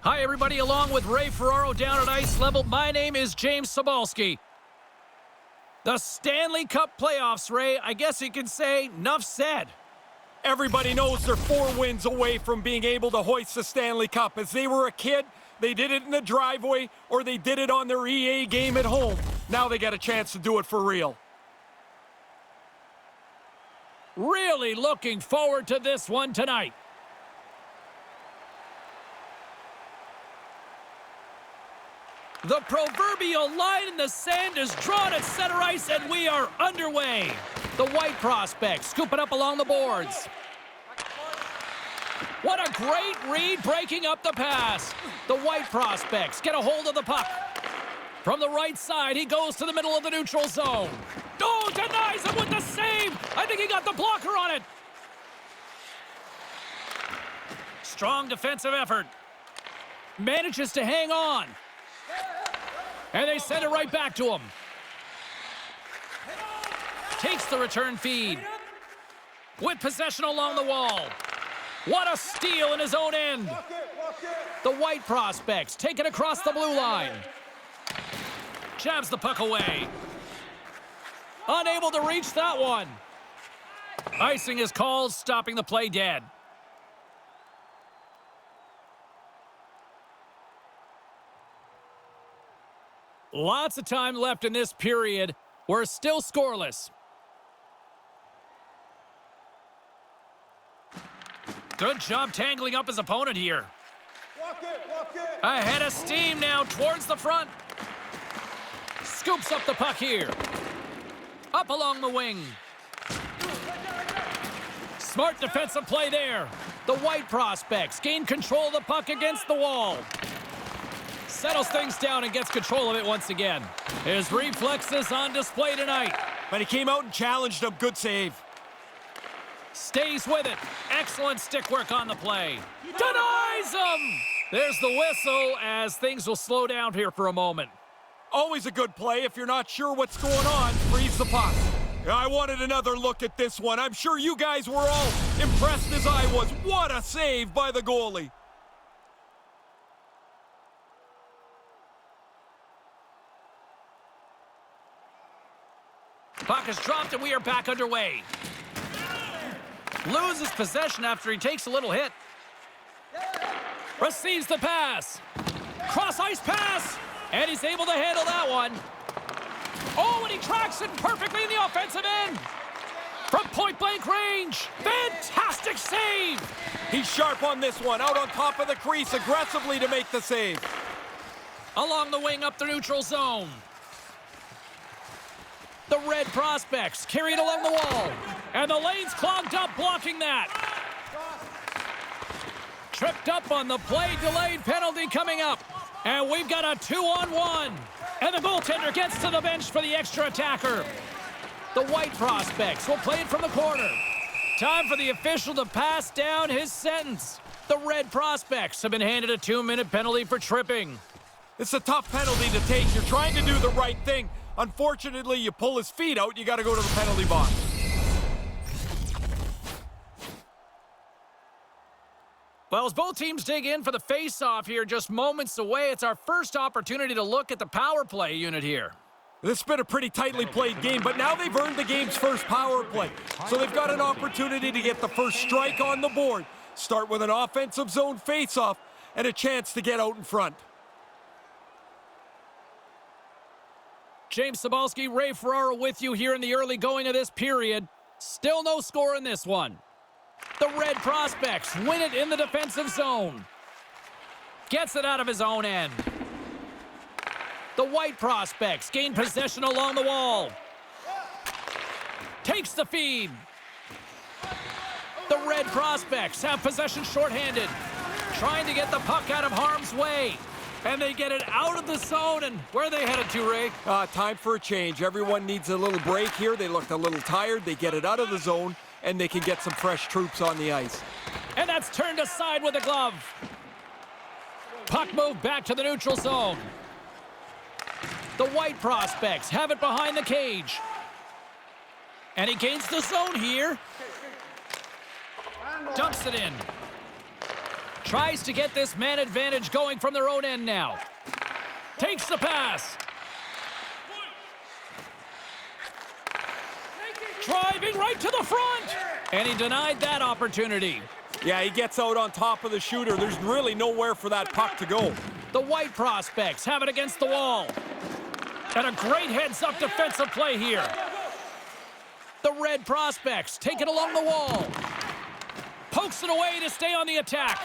Hi, everybody. Along with Ray Ferraro down at ice level, my name is James Cybulski. The Stanley Cup playoffs, Ray, I guess you could say, enough said. Everybody knows they're 4 wins away from being able to hoist the Stanley Cup. As they were a kid, they did it in the driveway or they did it on their EA game at home. Now they got a chance to do it for real. Really looking forward to this one tonight. The proverbial line in the sand is drawn at center ice, and we are underway. The White prospect scooping up along the boards. What a great read breaking up the pass. The White prospects get a hold of the puck. From the right side, he goes to the middle of the neutral zone. Oh, denies him with the save. I think he got the blocker on it. Strong defensive effort. Manages to hang on. And they send it right back to him. Takes the return feed. With possession along the wall. What a steal in his own end. The White prospects take it across the blue line. Jabs the puck away. Unable to reach that one. Icing is called, stopping the play dead. Lots of time left in this period. We're still scoreless. Good job tangling up his opponent here. Ahead of steam now towards the front. Scoops up the puck here. Up along the wing. Smart defensive play there. The White prospects gain control of the puck against the wall. Settles things down and gets control of it once again. His reflexes on display tonight. But he came out and challenged him. Good save. Stays with it. Excellent stick work on the play. Denies him! There's the whistle as things will slow down here for a moment. Always a good play. If you're not sure what's going on, freeze the puck. I wanted another look at this one. I'm sure you guys were all impressed as I was. What a save by the goalie. Puck is dropped and we are back underway. Loses possession after he takes a little hit. Receives the pass. Cross-ice pass. And he's able to handle that one. Oh, and he tracks it perfectly in the offensive end. From point-blank range. Fantastic save. He's sharp on this one. Out on top of the crease aggressively to make the save. Along the wing up the neutral zone. The Red prospects carried along the wall. And the lane's clogged up, blocking that. Tripped up on the play, delayed penalty coming up. And we've got a 2-on-1. And the goaltender gets to the bench for the extra attacker. The White prospects will play it from the corner. Time for the official to pass down his sentence. The Red prospects have been handed a 2-minute penalty for tripping. It's a tough penalty to take. You're trying to do the right thing. Unfortunately, you pull his feet out, you got to go to the penalty box. Well, as both teams dig in for the face-off here, just moments away, it's our first opportunity to look at the power play unit here. This has been a pretty tightly played game, but now they've earned the game's first power play. So they've got an opportunity to get the first strike on the board, start with an offensive zone face-off, and a chance to get out in front. James Cybulski, Ray Ferraro with you here in the early going of this period. Still no score in this one. The Red prospects win it in the defensive zone. Gets it out of his own end. The White prospects gain possession along the wall. Takes the feed. The Red prospects have possession shorthanded. Trying to get the puck out of harm's way. And they get it out of the zone, and where are they headed to, Ray? Time for a change. Everyone needs a little break here. They looked a little tired. They get it out of the zone, and they can get some fresh troops on the ice. And that's turned aside with a glove. Puck moved back to the neutral zone. The White prospects have it behind the cage. And he gains the zone here. Dumps it in. Tries to get this man advantage going from their own end now. Takes the pass. Driving right to the front. And he denied that opportunity. Yeah, he gets out on top of the shooter. There's really nowhere for that puck to go. The White Prospects have it against the wall. And a great heads-up defensive play here. The Red Prospects take it along the wall. Pokes it away to stay on the attack.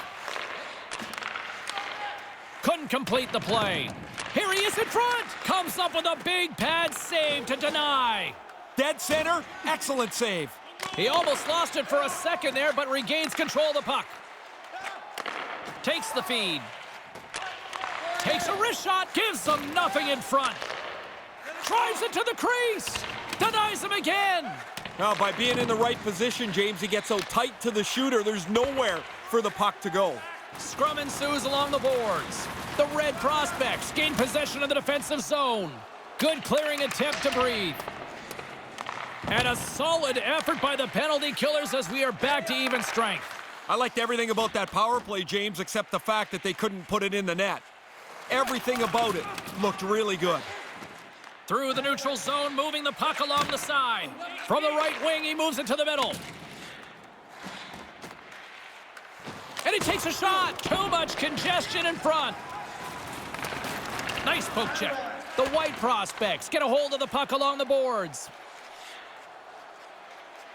Couldn't complete the play. Here he is in front. Comes up with a big pad save to deny. Dead center, excellent save. He almost lost it for a second there, but regains control of the puck. Takes the feed. Takes a wrist shot, gives them nothing in front. Drives it to the crease. Denies him again. Now, by being in the right position, James, he gets so tight to the shooter, there's nowhere for the puck to go. Scrum ensues along the boards. The Red Prospects gain possession of the defensive zone. Good clearing attempt to breathe. And a solid effort by the penalty killers as we are back to even strength. I liked everything about that power play, James, except the fact that they couldn't put it in the net. Everything about it looked really good. Through the neutral zone, moving the puck along the side. From the right wing, he moves it to the middle. And he takes a shot. Too much congestion in front. Nice poke check. The White Prospects get a hold of the puck along the boards.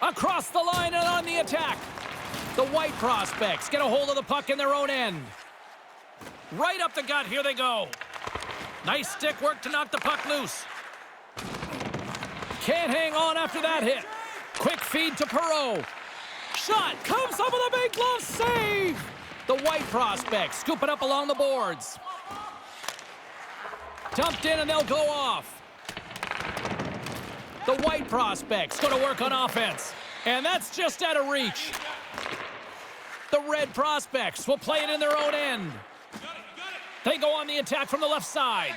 Across the line and on the attack. The White Prospects get a hold of the puck in their own end. Right up the gut, here they go. Nice stick work to knock the puck loose. Can't hang on after that hit. Quick feed to Perreault. Shot comes up with a big glove save. The White Prospects scoop it up along the boards. Dumped in and they'll go off. The White Prospects go to work on offense. And that's just out of reach. The Red Prospects will play it in their own end. They go on the attack from the left side.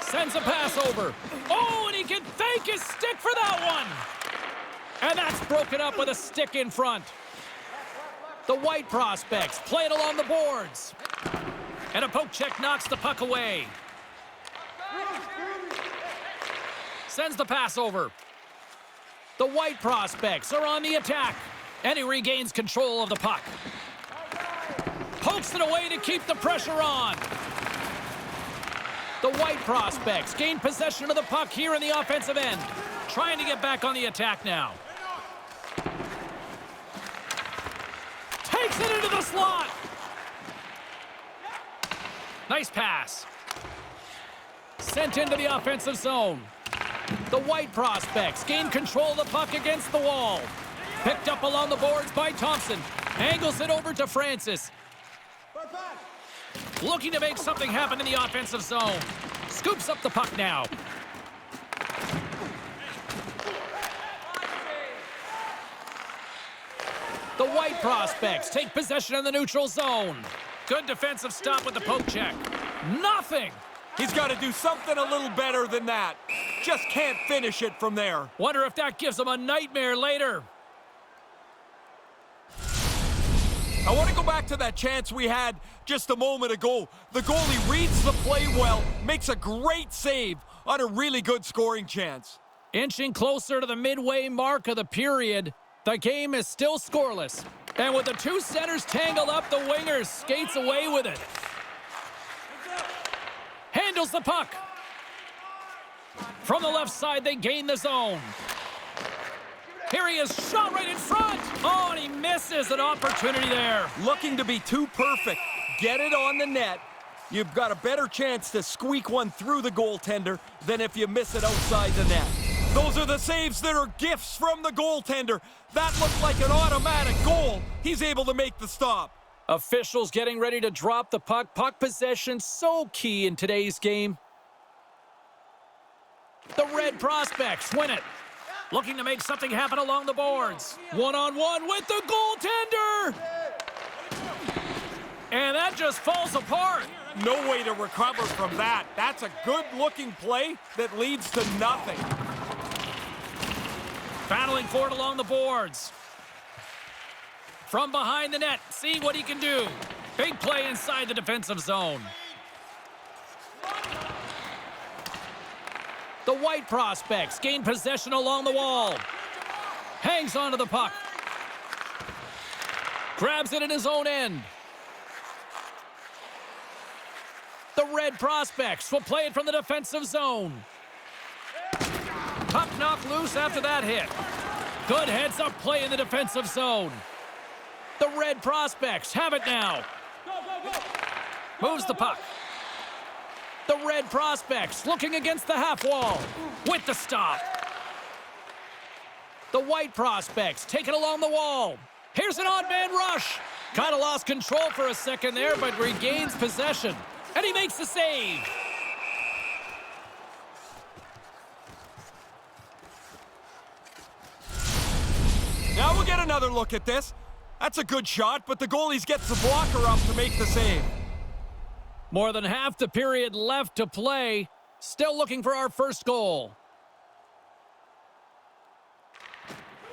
Sends a pass over. Oh, and he can thank his stick for that one. And that's broken up with a stick in front. The White Prospects play it along the boards. And a poke check knocks the puck away. Sends the pass over. The White Prospects are on the attack. And he regains control of the puck. Pokes it away to keep the pressure on. The White Prospects gain possession of the puck here in the offensive end. Trying to get back on the attack now. Takes it into the slot. Nice pass. Sent into the offensive zone. The White Prospects gain control of the puck against the wall. Picked up along the boards by Thompson. Angles it over to Francis. Looking to make something happen in the offensive zone. Scoops up the puck now. The White Prospects take possession of the neutral zone. Good defensive stop with the poke check. Nothing. He's got to do something a little better than that. Just can't finish it from there. Wonder if that gives him a nightmare later. I want to go back to that chance we had just a moment ago. The goalie reads the play well, makes a great save on a really good scoring chance. Inching closer to the midway mark of the period, the game is still scoreless. And with the two centers tangled up, the winger skates away with it. Handles the puck. From the left side, they gain the zone. Here he is, shot right in front. Oh, and he misses an opportunity there. Looking to be too perfect. Get it on the net. You've got a better chance to squeak one through the goaltender than if you miss it outside the net. Those are the saves that are gifts from the goaltender. That looked like an automatic goal. He's able to make the stop. Officials getting ready to drop the puck. Puck possession so key in today's game. The Red Prospects win it. Looking to make something happen along the boards. One-on-one with the goaltender! And that just falls apart. No way to recover from that. That's a good-looking play that leads to nothing. Battling for it along the boards. From behind the net, see what he can do. Big play inside the defensive zone. The White Prospects gain possession along the wall. Hangs onto the puck. Grabs it in his own end. The Red Prospects will play it from the defensive zone. Puck knocked loose after that hit. Good heads-up play in the defensive zone. The Red Prospects have it now. Moves the puck. The Red Prospects looking against the half wall with the stop. The White Prospects take it along the wall. Here's an odd man rush. Kind of lost control for a second there, but regains possession. And he makes the save. Now we'll get another look at this. That's a good shot, but the goalie gets the blocker up to make the save. More than half the period left to play. Still looking for our first goal.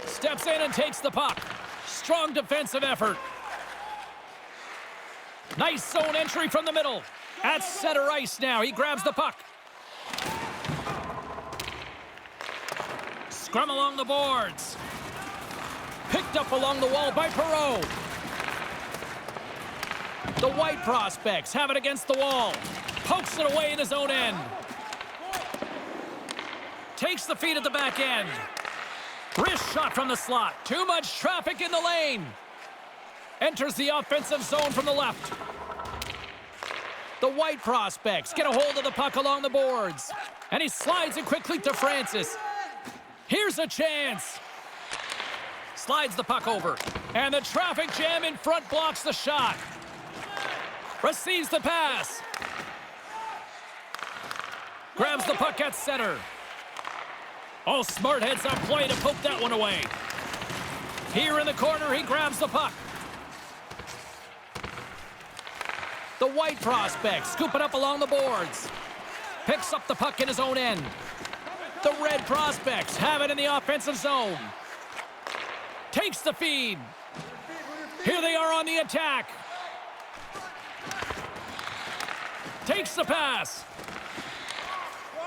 Steps in and takes the puck. Strong defensive effort. Nice zone entry from the middle. At center ice now. He grabs the puck. Scrum along the boards. Picked up along the wall by Perreault. The White Prospects have it against the wall. Pokes it away in his own end. Takes the feed at the back end. Wrist shot from the slot. Too much traffic in the lane. Enters the offensive zone from the left. The White Prospects get a hold of the puck along the boards. And he slides it quickly to Francis. Here's a chance. Slides the puck over. And the traffic jam in front blocks the shot. Receives the pass. Grabs the puck at center. Oh, smart heads-up play to poke that one away. Here in the corner, he grabs the puck. The White Prospects scoop it up along the boards. Picks up the puck in his own end. The Red Prospects have it in the offensive zone. Takes the feed. Here they are on the attack. Takes the pass.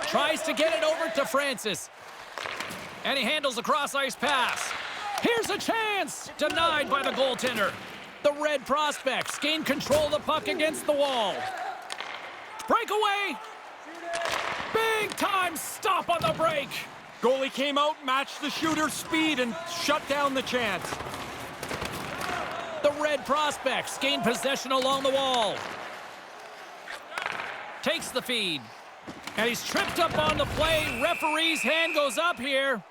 Tries to get it over to Francis. And he handles a cross-ice pass. Here's a chance! Denied by the goaltender. The Red Prospects gain control of the puck against the wall. Breakaway! Big-time stop on the break. Goalie came out, matched the shooter's speed, and shut down the chance. The Red Prospects gain possession along the wall. Takes the feed. And he's tripped up on the play. Referee's hand goes up here.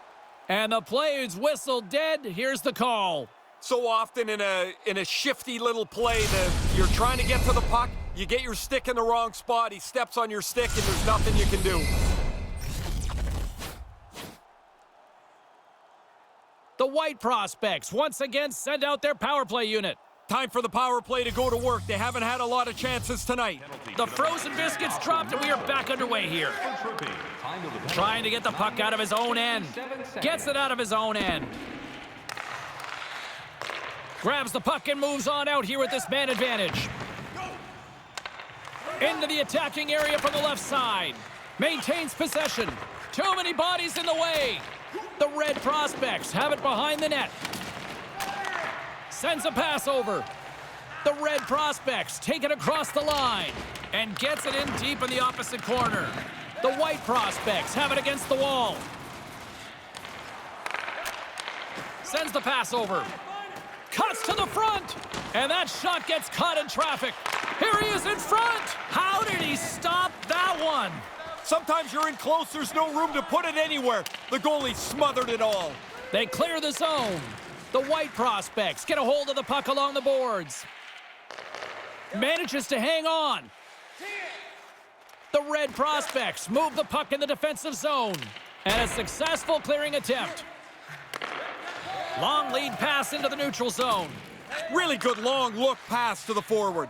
And the play is whistled dead. Here's the call. So often in a shifty little play that you're trying to get to the puck, you get your stick in the wrong spot, he steps on your stick, and there's nothing you can do. The White Prospects once again send out their power play unit. Time for the power play to go to work. They haven't had a lot of chances tonight. The frozen biscuits dropped, and we are back underway here. Trying to get the puck out of his own end. Gets it out of his own end. Grabs the puck and moves on out here with this man advantage. Into the attacking area from the left side. Maintains possession. Too many bodies in the way. The Red Prospects have it behind the net. Sends a pass over. The Red Prospects take it across the line and gets it in deep in the opposite corner. The White Prospects have it against the wall. Sends the pass over. Cuts to the front. And that shot gets caught in traffic. Here he is in front. How did he stop that one? Sometimes you're in close, there's no room to put it anywhere. The goalie smothered it all. They clear the zone. The White Prospects get a hold of the puck along the boards. Manages to hang on. The Red Prospects move the puck in the defensive zone. And a successful clearing attempt. Long lead pass into the neutral zone. Really good long look pass to the forward.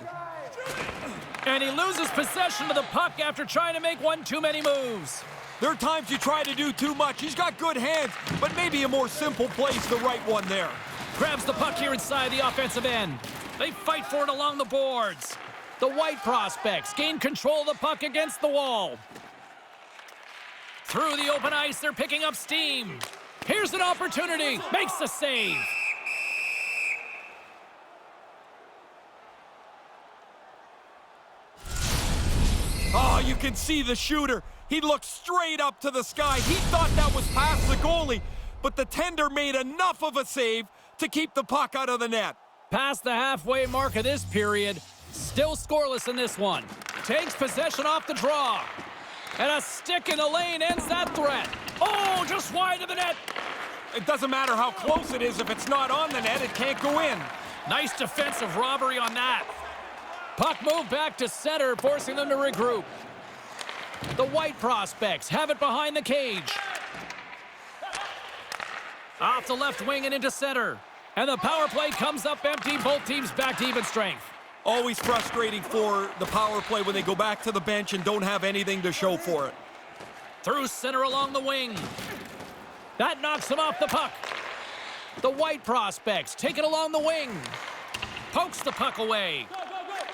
And he loses possession of the puck after trying to make one too many moves. There are times you try to do too much. He's got good hands, but maybe a more simple play's the right one there. Grabs the puck here inside the offensive end. They fight for it along the boards. The White prospects gain control of the puck against the wall. Through the open ice, they're picking up steam. Here's an opportunity. Makes the save. Oh, you can see the shooter. He looked straight up to the sky. He thought that was past the goalie, but the tender made enough of a save to keep the puck out of the net. Past the halfway mark of this period, still scoreless in this one. Takes possession off the draw. And a stick in the lane ends that threat. Oh, just wide of the net. It doesn't matter how close it is. If it's not on the net, it can't go in. Nice defensive robbery on that. Puck moved back to center, forcing them to regroup. The White prospects have it behind the cage. Off the left wing and into center. And the power play comes up empty. Both teams back to even strength. Always frustrating for the power play when they go back to the bench and don't have anything to show for it. Through center along the wing. That knocks him off the puck. The White prospects take it along the wing. Pokes the puck away.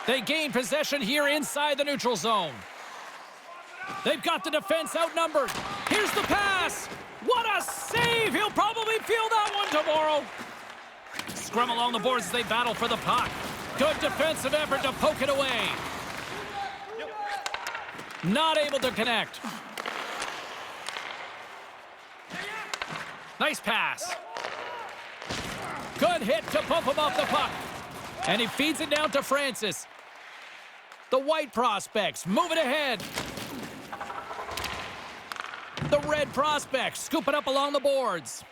They gain possession here inside the neutral zone. They've got the defense outnumbered. Here's the pass. What a save! He'll probably feel that one tomorrow. Scrum along the boards as they battle for the puck. Good defensive effort to poke it away. Not able to connect. Nice pass. Good hit to bump him off the puck. And he feeds it down to Francis. The White prospects move it ahead. The Red prospects scoop it up along the boards.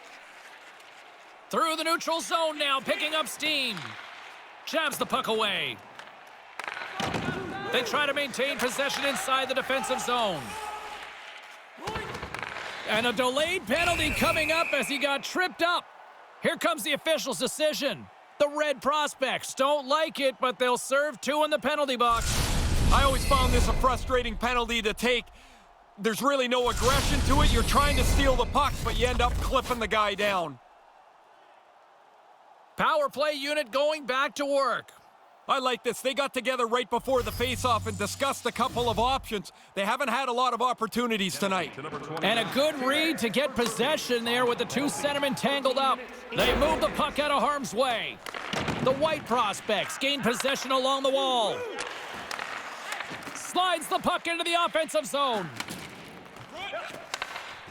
Through the neutral zone now, picking up steam. Jabs the puck away. They try to maintain possession inside the defensive zone. And a delayed penalty coming up as he got tripped up. Here comes the official's decision. The Red prospects don't like it, but they'll serve two in the penalty box. I always found this a frustrating penalty to take. There's really no aggression to it. You're trying to steal the puck, but you end up clipping the guy down. Power play unit going back to work. I like this. They got together right before the face-off and discussed a couple of options. They haven't had a lot of opportunities tonight. And a good read to get possession there with the two centermen tangled up. They move the puck out of harm's way. The White prospects gain possession along the wall. Slides the puck into the offensive zone.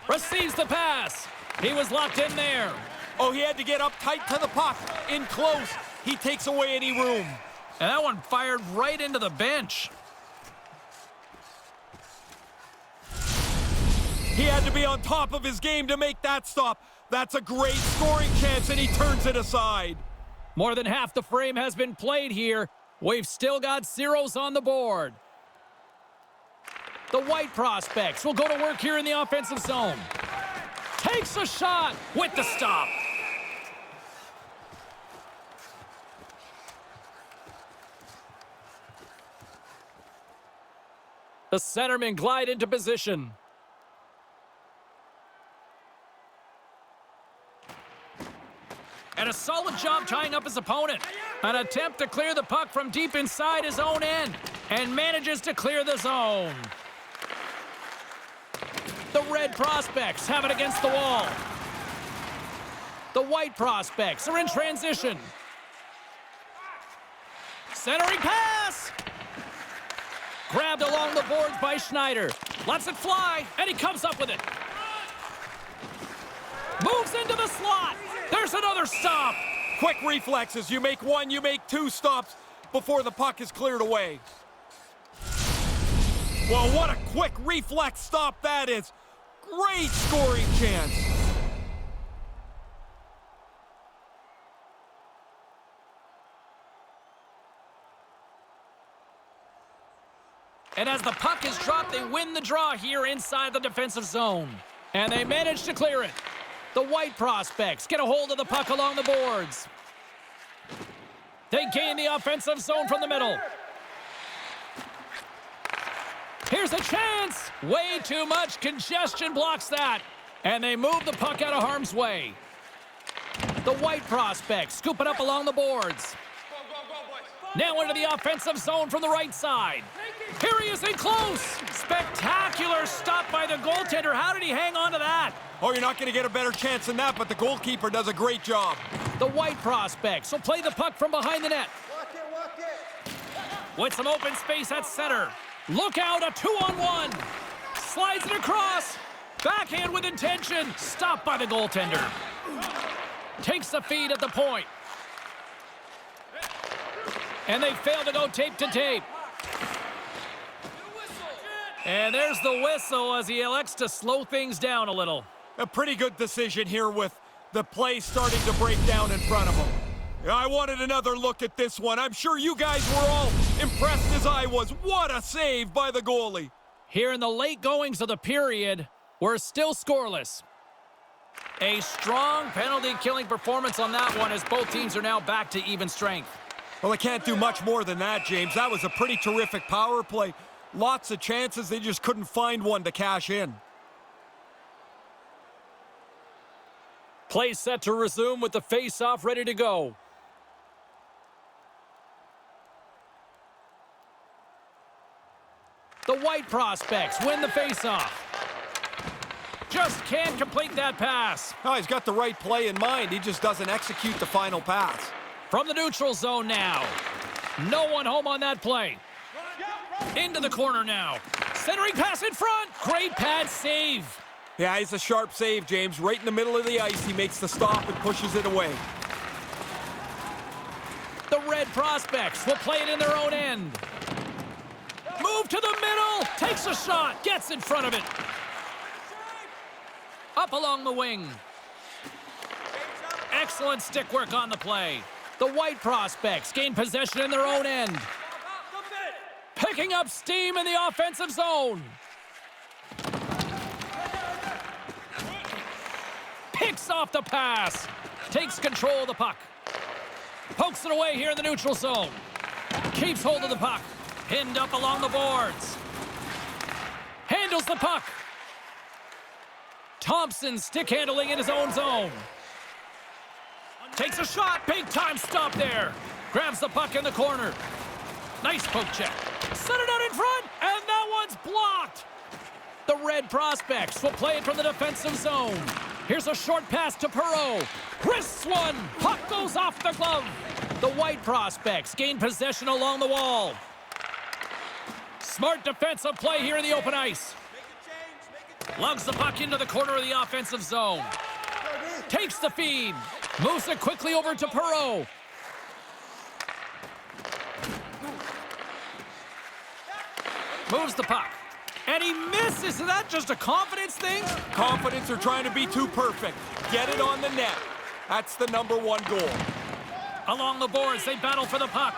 Receives the pass. He was locked in there. Oh, he had to get up tight to the puck. In close. He takes away any room. And that one fired right into the bench. He had to be on top of his game to make that stop. That's a great scoring chance, and he turns it aside. More than half the frame has been played here. We've still got zeros on the board. The White prospects will go to work here in the offensive zone. Takes a shot with the stop. The centermen glide into position. And a solid job tying up his opponent. An attempt to clear the puck from deep inside his own end. And manages to clear the zone. The Red prospects have it against the wall. The White prospects are in transition. Centering pass! Grabbed along the boards by Schneider. Lets it fly, and he comes up with it. Moves into the slot. There's another stop. Quick reflexes. You make one, you make two stops before the puck is cleared away. Well, what a quick reflex stop that is. Great scoring chance. And as the puck is dropped, they win the draw here inside the defensive zone. And they manage to clear it. The White prospects get a hold of the puck along the boards. They gain the offensive zone from the middle. Here's a chance. Way too much congestion blocks that. And they move the puck out of harm's way. The White prospects scoop it up along the boards. Now into the offensive zone from the right side. Here he is in close. Spectacular stop by the goaltender. How did he hang on to that? Oh, you're not going to get a better chance than that, but the goalkeeper does a great job. The White prospects will play the puck from behind the net. With some open space at center. Look out, a 2-on-1. Slides it across. Backhand with intention. Stopped by the goaltender. Takes the feed at the point. And they fail to go tape to tape. And there's the whistle as he elects to slow things down a little. A pretty good decision here with the play starting to break down in front of him. I wanted another look at this one. I'm sure you guys were all impressed as I was. What a save by the goalie. Here in the late goings of the period, we're still scoreless. A strong penalty-killing performance on that one as both teams are now back to even strength. Well, they can't do much more than that, James. That was a pretty terrific power play. Lots of chances. They just couldn't find one to cash in. Play set to resume with the face-off ready to go. The White prospects win the face-off. Just can't complete that pass. Oh, he's got the right play in mind. He just doesn't execute the final pass. From the neutral zone now. No one home on that play. Into the corner now. Centering pass in front. Great pad save. Yeah, he's a sharp save, James. Right in the middle of the ice, he makes the stop and pushes it away. The Red prospects will play it in their own end. Move to the middle. Takes a shot. Gets in front of it. Up along the wing. Excellent stick work on the play. The White prospects gain possession in their own end. Picking up steam in the offensive zone. Picks off the pass. Takes control of the puck. Pokes it away here in the neutral zone. Keeps hold of the puck. Pinned up along the boards. Handles the puck. Thompson stick handling in his own zone. Takes a shot. Big time stop there. Grabs the puck in the corner. Nice poke check. Set it out in front, and that one's blocked. The Red prospects will play it from the defensive zone. Here's a short pass to Perreault. Wrists one. Puck goes off the glove. The White prospects gain possession along the wall. Smart defensive play here in the open ice. Lugs the puck into the corner of the offensive zone. Takes the feed. Moves it quickly over to Perreault. Moves the puck. And he misses. Is that just a confidence thing? Confidence or trying to be too perfect. Get it on the net. That's the #1 goal. Along the boards, they battle for the puck.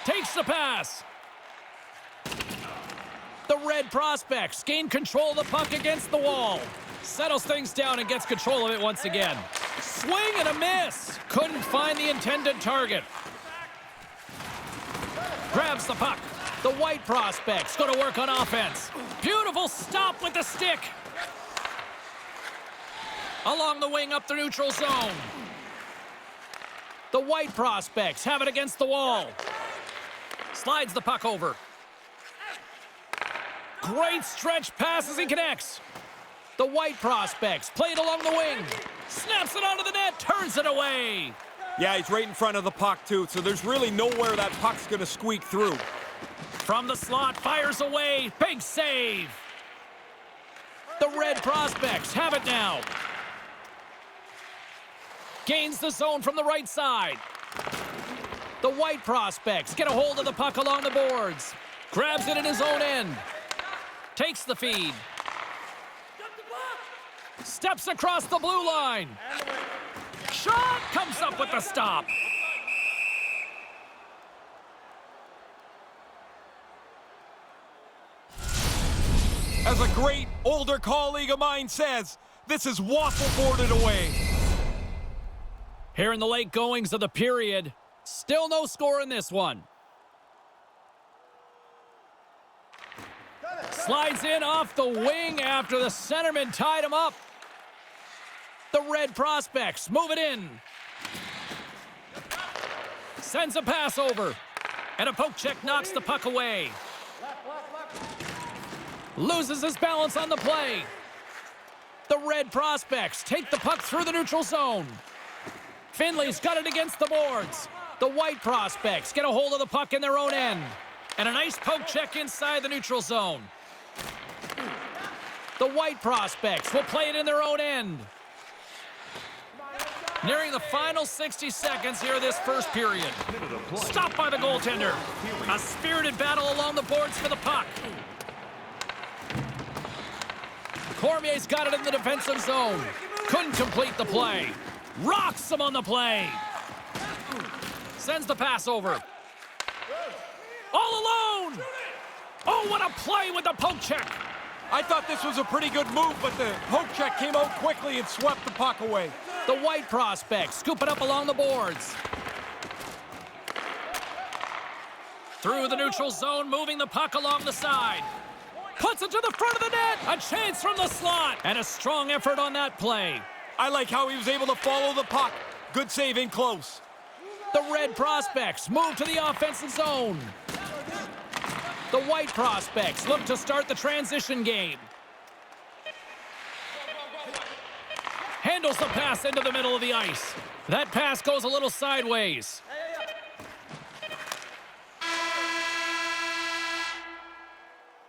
Takes the pass. The Red prospects gain control of the puck against the wall. Settles things down and gets control of it once again. Swing and a miss. Couldn't find the intended target. Grabs the puck. The White prospects go to work on offense. Beautiful stop with the stick. Along the wing up the neutral zone. The White prospects have it against the wall. Slides the puck over. Great stretch pass as he connects. The White prospects play it along the wing. Snaps it onto the net, turns it away. Yeah, he's right in front of the puck, too, so there's really nowhere that puck's going to squeak through. From the slot, fires away. Big save. The Red prospects have it now. Gains the zone from the right side. The White prospects get a hold of the puck along the boards. Grabs it in his own end. Takes the feed. Steps across the blue line. Shot comes up with the stop. As a great older colleague of mine says, this is waffle boarded away. Here in the late goings of the period, still no score in this one. Slides in off the wing after the centerman tied him up. The Red prospects move it in. Sends a pass over. And a poke check knocks the puck away. Loses his balance on the play. The Red Prospects take the puck through the neutral zone. Finley's got it against the boards. The White Prospects get a hold of the puck in their own end. And a nice poke check inside the neutral zone. The White Prospects will play it in their own end. Nearing the final 60 seconds here of this first period. Stopped by the goaltender. A spirited battle along the boards for the puck. Cormier's got it in the defensive zone. Couldn't complete the play. Rocks him on the play. Sends the pass over. All alone! Oh, what a play with the poke check. I thought this was a pretty good move, but the poke check came out quickly and swept the puck away. The White Prospects scoop it up along the boards. Through the neutral zone, moving the puck along the side. Puts it to the front of the net. A chance from the slot. And a strong effort on that play. I like how he was able to follow the puck. Good save in close. The Red Prospects move to the offensive zone. The White Prospects look to start the transition game. Handles the pass into the middle of the ice. That pass goes a little sideways.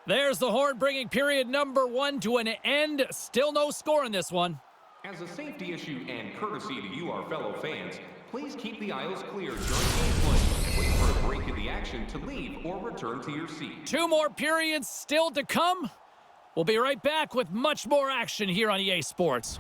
There's the horn bringing period number 1 to an end. Still no score in this one. As a safety issue and courtesy to you, our fellow fans, please keep the aisles clear during gameplay and wait for a break in the action to leave or return to your seat. 2 more periods still to come. We'll be right back with much more action here on EA Sports.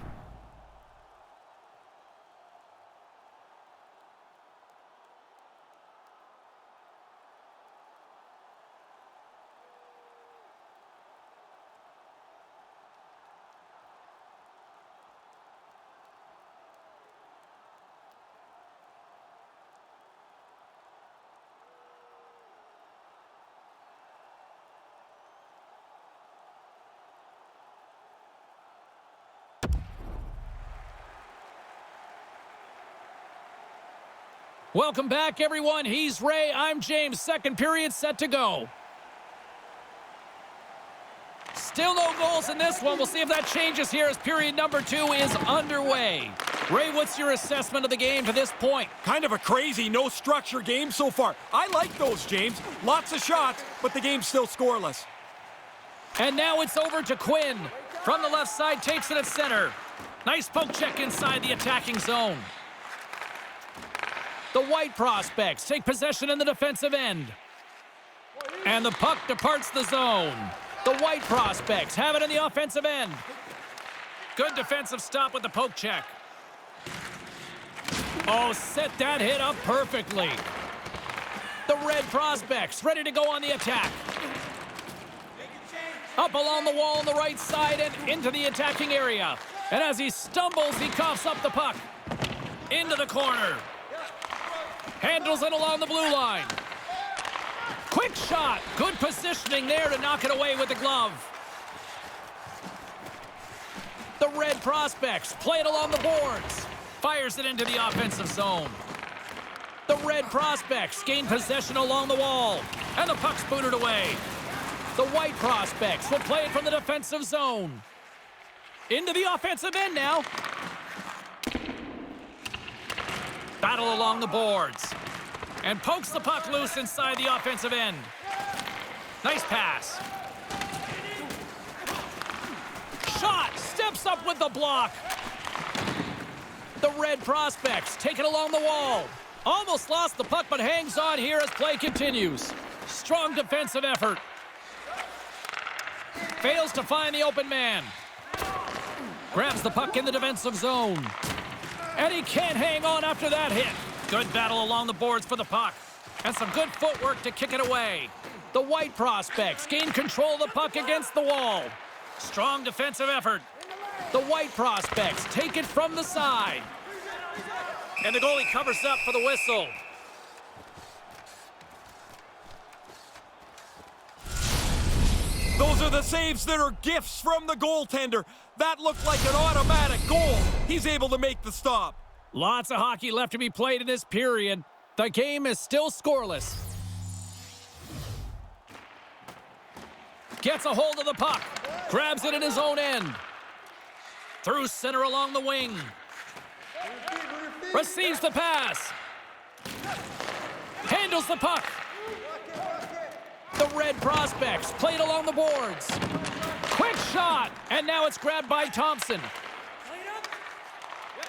Welcome back, everyone. He's Ray. I'm James. Second period set to go. Still no goals in this one. We'll see if that changes here as period number 2 is underway. Ray, what's your assessment of the game to this point? Kind of a crazy, no-structure game so far. I like those, James. Lots of shots, but the game's still scoreless. And now it's over to Quinn. From the left side, takes it at center. Nice poke check inside the attacking zone. The White Prospects take possession in the defensive end. And the puck departs the zone. The White Prospects have it in the offensive end. Good defensive stop with the poke check. Oh, set that hit up perfectly. The Red Prospects ready to go on the attack. Up along the wall on the right side and into the attacking area. And as he stumbles, he coughs up the puck. Into the corner. Handles it along the blue line. Quick shot. Good positioning there to knock it away with the glove. The Red Prospects play it along the boards. Fires it into the offensive zone. The Red Prospects gain possession along the wall. And the puck's booted away. The White Prospects will play it from the defensive zone. Into the offensive end now. Battle along the boards. And pokes the puck loose inside the offensive end. Nice pass. Shot. Steps up with the block. The Red Prospects take it along the wall. Almost lost the puck, but hangs on here as play continues. Strong defensive effort. Fails to find the open man. Grabs the puck in the defensive zone. And he can't hang on after that hit. Good battle along the boards for the puck. And some good footwork to kick it away. The White Prospects gain control of the puck against the wall. Strong defensive effort. The White Prospects take it from the side. And the goalie covers up for the whistle. Those are the saves that are gifts from the goaltender. That looked like an automatic goal. He's able to make the stop. Lots of hockey left to be played in this period. The game is still scoreless. Gets a hold of the puck. Grabs it in his own end. Through center along the wing. Receives the pass. Handles the puck. The Red Prospects played along the boards. Quick shot, and now it's grabbed by Thompson.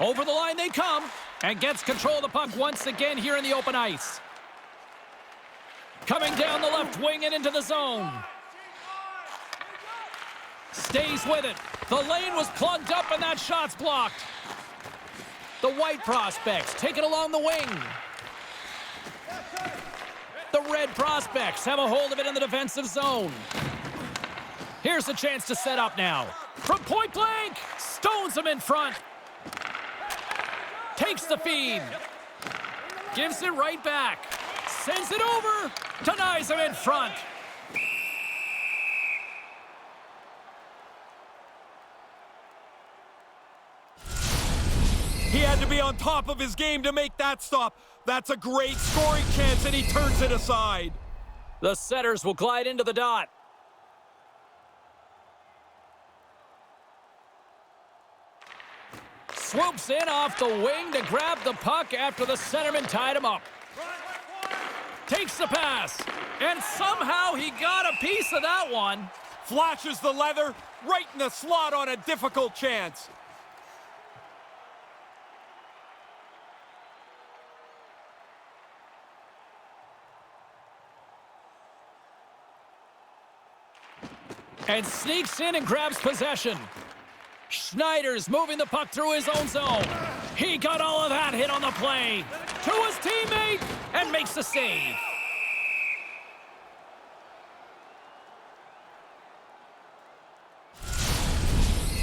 Over the line they come, and gets control of the puck once again here in the open ice. Coming down the left wing and into the zone. Stays with it. The lane was plugged up and that shot's blocked. The White Prospects take it along the wing. The Red Prospects have a hold of it in the defensive zone. Here's a chance to set up now. From point blank, stones him in front. Takes the feed. Gives it right back. Sends it over. Denies him in front. He had to be on top of his game to make that stop. That's a great scoring chance, and he turns it aside. The setters will glide into the dot. Swoops in off the wing to grab the puck after the centerman tied him up. Takes the pass, and somehow he got a piece of that one. Flashes the leather right in the slot on a difficult chance. And sneaks in and grabs possession. Schneider's moving the puck through his own zone. He got all of that hit on the play. To his teammate, and makes the save.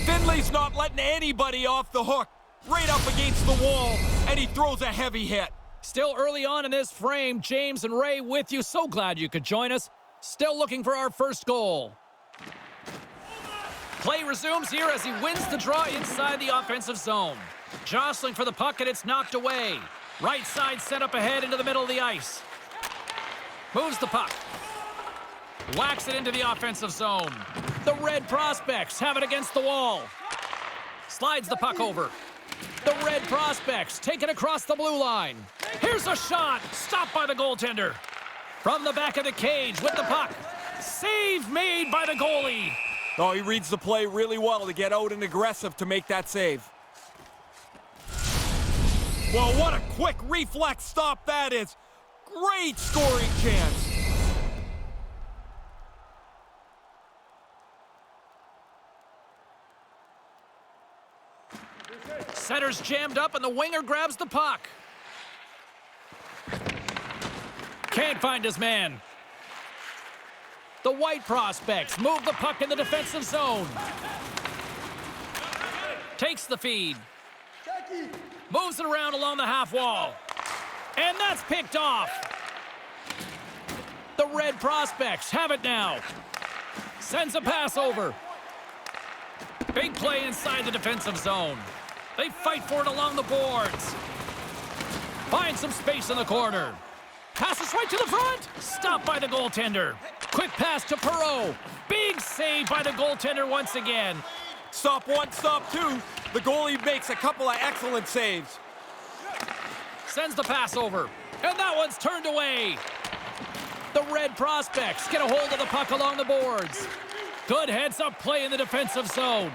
Finley's not letting anybody off the hook. Right up against the wall, and he throws a heavy hit. Still early on in this frame, James and Ray with you. So glad you could join us. Still looking for our first goal. Play resumes here as he wins the draw inside the offensive zone. Jostling for the puck, and it's knocked away. Right side set up ahead into the middle of the ice. Moves the puck. Whacks it into the offensive zone. The Red Prospects have it against the wall. Slides the puck over. The Red Prospects take it across the blue line. Here's a shot. Stopped by the goaltender. From the back of the cage with the puck. Save made by the goalie. Oh, he reads the play really well to get out and aggressive to make that save. Well, what a quick reflex stop that is. Great scoring chance. Center's jammed up and the winger grabs the puck. Can't find his man. The White Prospects move the puck in the defensive zone. Takes the feed. Moves it around along the half wall. And that's picked off. The Red Prospects have it now. Sends a pass over. Big play inside the defensive zone. They fight for it along the boards. Finds some space in the corner. Passes right to the front. Stopped by the goaltender. Quick pass to Perreault. Big save by the goaltender once again. Stop one, stop two. The goalie makes a couple of excellent saves. Sends the pass over. And that one's turned away. The Red Prospects get a hold of the puck along the boards. Good heads-up play in the defensive zone.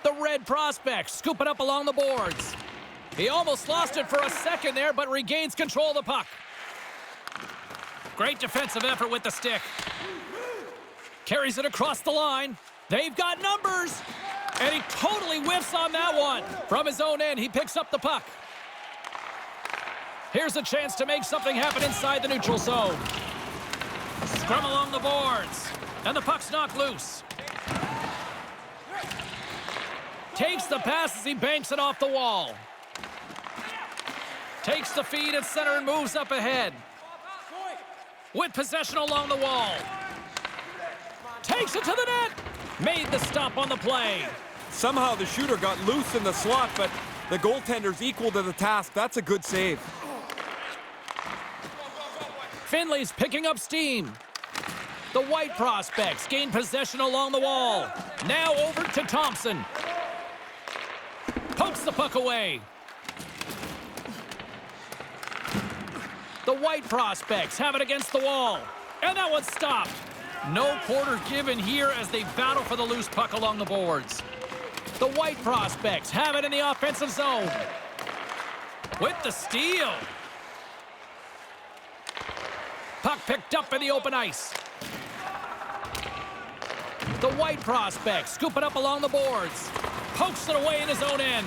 The Red Prospects scoop it up along the boards. He almost lost it for a second there, but regains control of the puck. Great defensive effort with the stick. Carries it across the line. They've got numbers. And he totally whiffs on that one. From his own end, he picks up the puck. Here's a chance to make something happen inside the neutral zone. Scrum along the boards. And the puck's knocked loose. Takes the pass as he banks it off the wall. Takes the feed at center and moves up ahead. With possession along the wall. Takes it to the net. Made the stop on the play. Somehow the shooter got loose in the slot, but The goaltender's equal to the task. That's a good save. Finley's picking up steam. The White prospects gain possession along the wall. Now over to Thompson. Pokes the puck away. The White prospects have it against the wall. And that one's stopped. No quarter given here as they battle for the loose puck along the boards. The White prospects have it in the offensive zone. With the steal. Puck picked up in the open ice. The White prospects scoop it up along the boards. Pokes it away in his own end.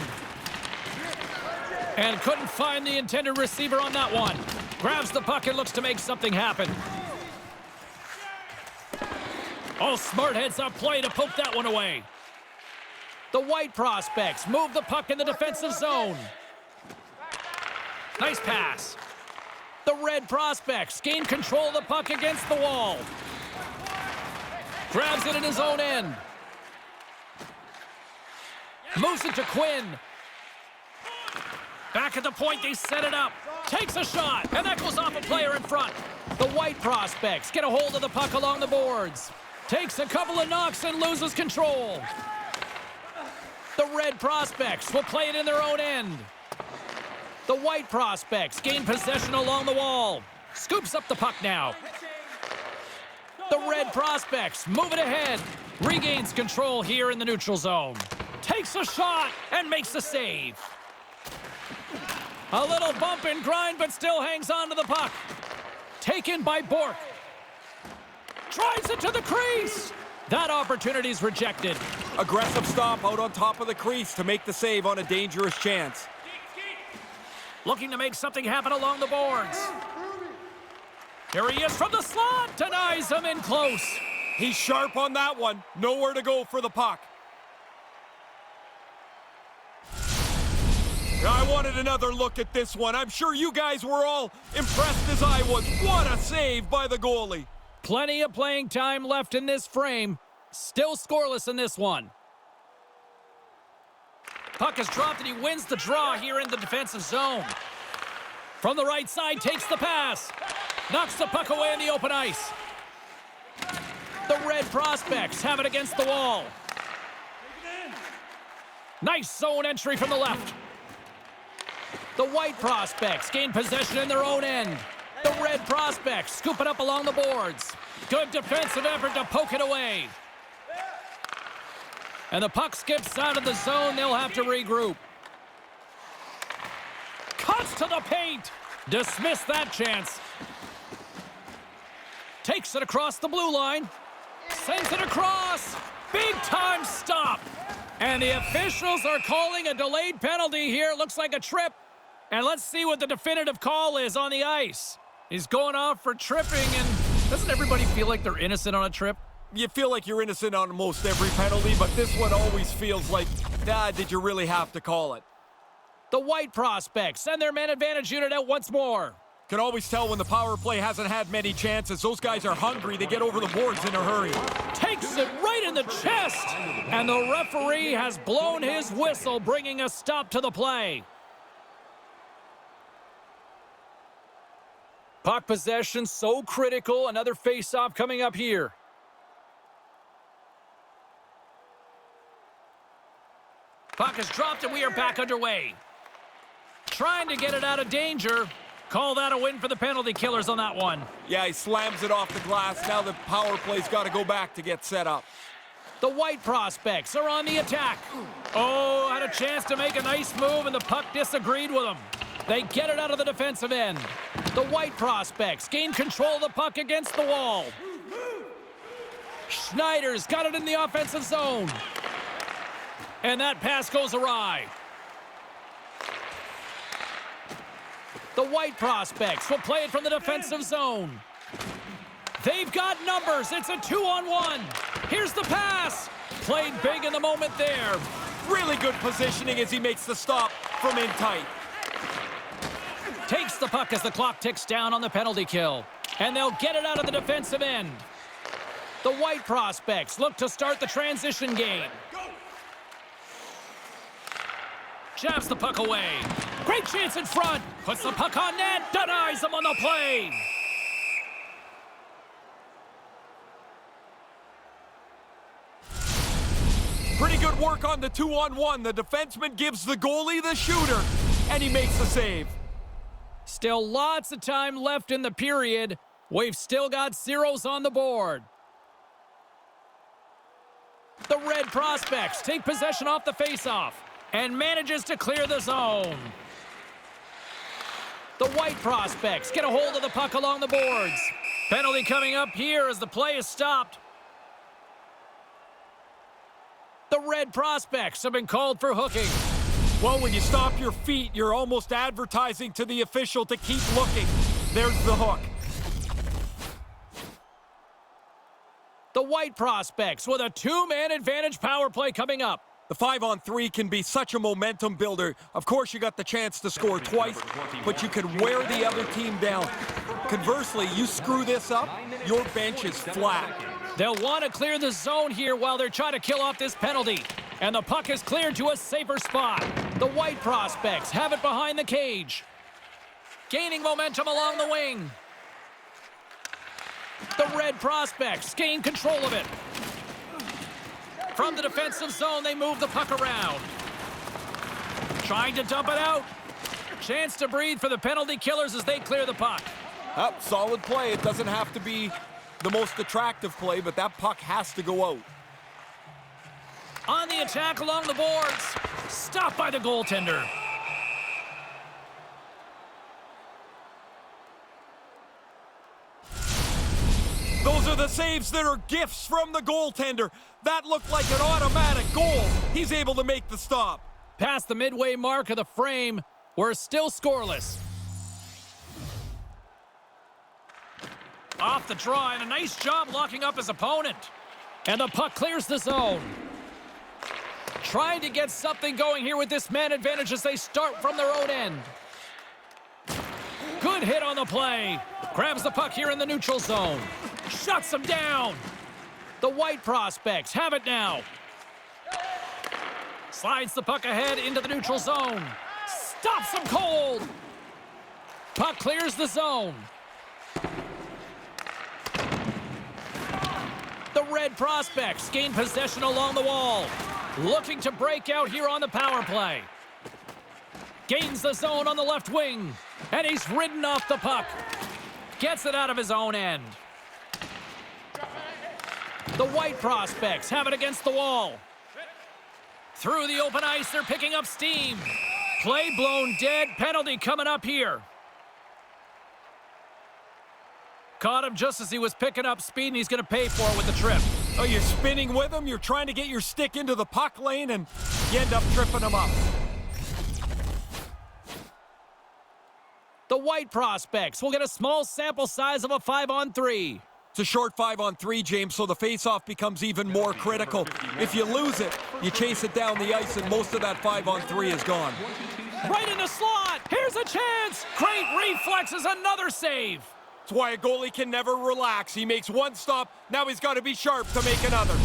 And couldn't find the intended receiver on that one. Grabs the puck and looks to make something happen. Oh, smart heads up play to poke that one away. The White prospects move the puck in the defensive zone. Nice pass. The Red prospects gain control of the puck against the wall. Grabs it in his own end. Moves it to Quinn. Back at the point, they set it up. Takes a shot, and that goes off a player in front. The White prospects get a hold of the puck along the boards. Takes a couple of knocks and loses control. The Red prospects will play it in their own end. The White prospects gain possession along the wall. Scoops up the puck now. The Red prospects move it ahead. Regains control here in the neutral zone. Takes a shot and makes the save. A little bump and grind, but still hangs on to the puck. Taken by Bork. Drives it to the crease. That opportunity's rejected. Aggressive stop out on top of the crease to make the save on a dangerous chance. Looking to make something happen along the boards. Here he is from the slot. Denies him in close. He's sharp on that one. Nowhere to go for the puck. I wanted another look at this one. I'm sure you guys were all impressed as I was. What a save by the goalie. Plenty of playing time left in this frame. Still scoreless in this one. Puck is dropped and he wins the draw here in the defensive zone. From the right side, takes the pass. Knocks the puck away in the open ice. The Red prospects have it against the wall. Nice zone entry from the left. The White prospects gain possession in their own end. The Red prospects scoop it up along the boards. Good defensive effort to poke it away. And the puck skips out of the zone. They'll have to regroup. Cuts to the paint. Dismiss that chance. Takes it across the blue line. Sends it across. Big time stop. And the officials are calling a delayed penalty here. Looks like a trip. And let's see what the definitive call is on the ice. He's going off for tripping, and doesn't everybody feel like they're innocent on a trip? You feel like you're innocent on most every penalty, but this one always feels like, did you really have to call it? The White prospects send their man advantage unit out once more. Can always tell when the power play hasn't had many chances. Those guys are hungry. They get over the boards in a hurry. Takes it right in the chest, and the referee has blown his whistle, bringing a stop to the play. Puck possession so critical. Another face-off coming up here. Puck is dropped and we are back underway. Trying to get it out of danger. Call that a win for the penalty killers on that one. Yeah, he slams it off the glass. Now the power play's got to go back to get set up. The White prospects are on the attack. Oh, had a chance to make a nice move and the puck disagreed with him. They get it out of the defensive end. The White prospects gain control of the puck against the wall. Schneider's got it in the offensive zone. And that pass goes awry. The White prospects will play it from the defensive zone. They've got numbers. It's a 2-on-1. Here's the pass. Played big in the moment there. Really good positioning as he makes the stop from in tight. Takes the puck as the clock ticks down on the penalty kill. And they'll get it out of the defensive end. The White prospects look to start the transition game. Jabs the puck away. Great chance in front. Puts the puck on net. Denies him on the play. Pretty good work on the 2-on-1. The defenseman gives the goalie the shooter, and he makes the save. Still lots of time left in the period. We've still got zeros on the board. The Red Prospects take possession off the faceoff and manages to clear the zone. The White Prospects get a hold of the puck along the boards. Penalty coming up here as the play is stopped. The Red Prospects have been called for hooking. Well, when you stop your feet, you're almost advertising to the official to keep looking. There's the hook. The White Prospects with a two-man advantage power play coming up. The 5-on-3 can be such a momentum builder. Of course, you got the chance to score twice, but you can wear the other team down. Conversely, you screw this up, your bench is flat. They'll want to clear the zone here while they're trying to kill off this penalty. And the puck is cleared to a safer spot. The White Prospects have it behind the cage. Gaining momentum along the wing. The Red Prospects gain control of it. From the defensive zone, they move the puck around. Trying to dump it out. Chance to breathe for the penalty killers as they clear the puck. Solid play. It doesn't have to be the most attractive play, but that puck has to go out. On the attack along the boards. Stopped by the goaltender. Those are the saves that are gifts from the goaltender. That looked like an automatic goal. He's able to make the stop. Past the midway mark of the frame, we're still scoreless. Off the draw, and a nice job locking up his opponent. And the puck clears the zone. Trying to get something going here with this man advantage as they start from their own end. Good hit on the play. Grabs the puck here in the neutral zone. Shuts him down. The White Prospects have it now. Slides the puck ahead into the neutral zone. Stops him cold. Puck clears the zone. The Red Prospects gain possession along the wall. Looking to break out here on the power play. Gains the zone on the left wing. And he's ridden off the puck. Gets it out of his own end. The White Prospects have it against the wall. Through the open ice, they're picking up steam. Play blown dead. Penalty coming up here. Caught him just as he was picking up speed, and he's going to pay for it with the trip. Oh, you're spinning with him. You're trying to get your stick into the puck lane, and you end up tripping him up. The White Prospects will get a small sample size of a 5-on-3. It's a short 5-on-3, James, so the faceoff becomes even more critical. If you lose it, you chase it down the ice, and most of that 5-on-3 is gone. Right in the slot. Here's a chance. Great reflexes, another save. That's why a goalie can never relax. He makes one stop, now he's got to be sharp to make another.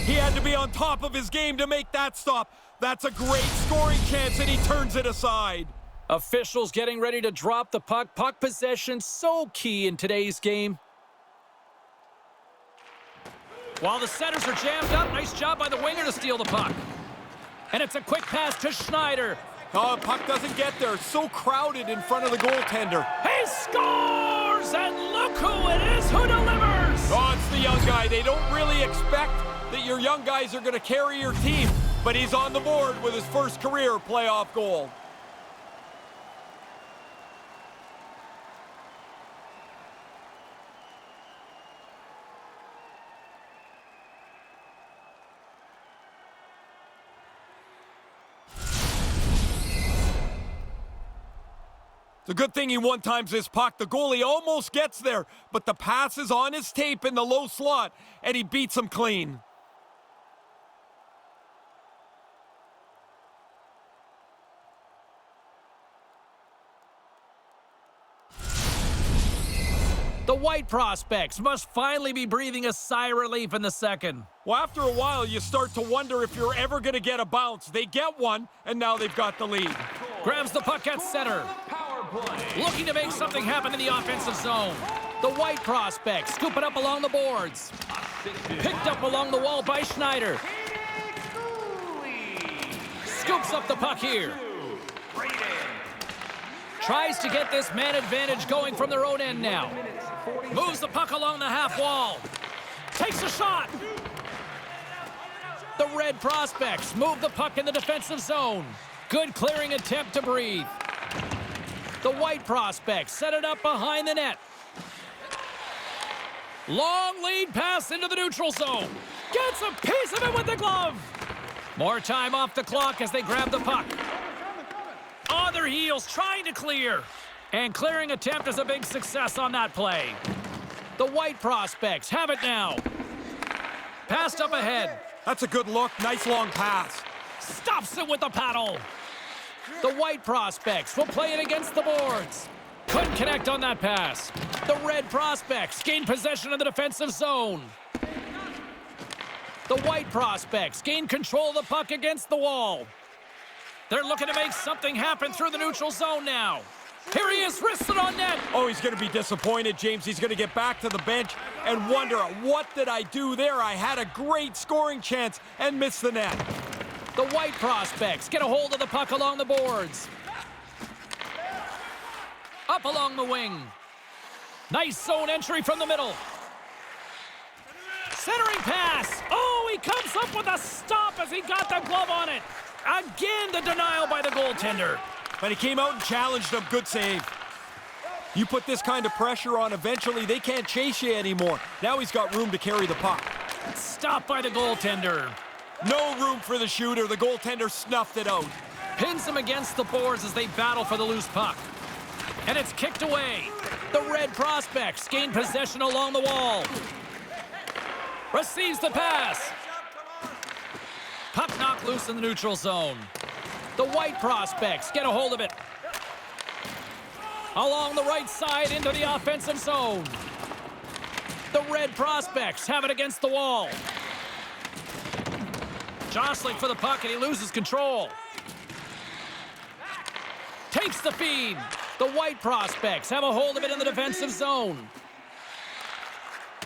He had to be on top of his game to make that stop. That's a great scoring chance, and he turns it aside. Officials getting ready to drop the puck. Puck possession so key in today's game. While the setters are jammed up, nice job by the winger to steal the puck. And it's a quick pass to Schneider. Oh, puck doesn't get there. It's so crowded in front of the goaltender. He scores! And look who it is who delivers! Oh, it's the young guy. They don't really expect that your young guys are going to carry your team, but he's on the board with his first career playoff goal. It's a good thing he one-times this puck. The goalie almost gets there, but the pass is on his tape in the low slot, and he beats him clean. The White prospects must finally be breathing a sigh of relief in the second. Well, after a while, you start to wonder if you're ever going to get a bounce. They get one, and now they've got the lead. Grabs the puck at center. Looking to make something happen in the offensive zone. The White prospects scoop it up along the boards. Picked up along the wall by Schneider. Scoops up the puck here. Tries to get this man advantage going from their own end now. Moves the puck along the half wall. Takes a shot. The Red prospects move the puck in the defensive zone. Good clearing attempt to breathe. The White prospects set it up behind the net. Long lead pass into the neutral zone. Gets a piece of it with the glove. More time off the clock as they grab the puck. On their heels, trying to clear. And clearing attempt is a big success on that play. The White prospects have it now. Passed up ahead. That's a good look. Nice long pass. Stops it with the paddle. The White prospects will play it against the boards. Couldn't connect on that pass. The Red prospects gain possession of the defensive zone. The White prospects gain control of the puck against the wall. They're looking to make something happen through the neutral zone now. Here he is, wristed on net. Oh, he's going to be disappointed, James. He's going to get back to the bench and wonder, what did I do there? I had a great scoring chance and missed the net. The White prospects get a hold of the puck along the boards. Up along the wing. Nice zone entry from the middle. Centering pass. Oh, he comes up with a stop as he got the glove on it. Again, the denial by the goaltender. But he came out and challenged him. Good save. You put this kind of pressure on, eventually they can't chase you anymore. Now he's got room to carry the puck. Stopped by the goaltender. No room for the shooter. The goaltender snuffed it out. Pins him against the boards as they battle for the loose puck. And it's kicked away. The Red prospects gain possession along the wall. Receives the pass. Puck knocked loose in the neutral zone. The White prospects get a hold of it. Along the right side into the offensive zone. The Red prospects have it against the wall. Jostling for the puck and he loses control. Takes the feed. The White prospects have a hold of it in the defensive zone.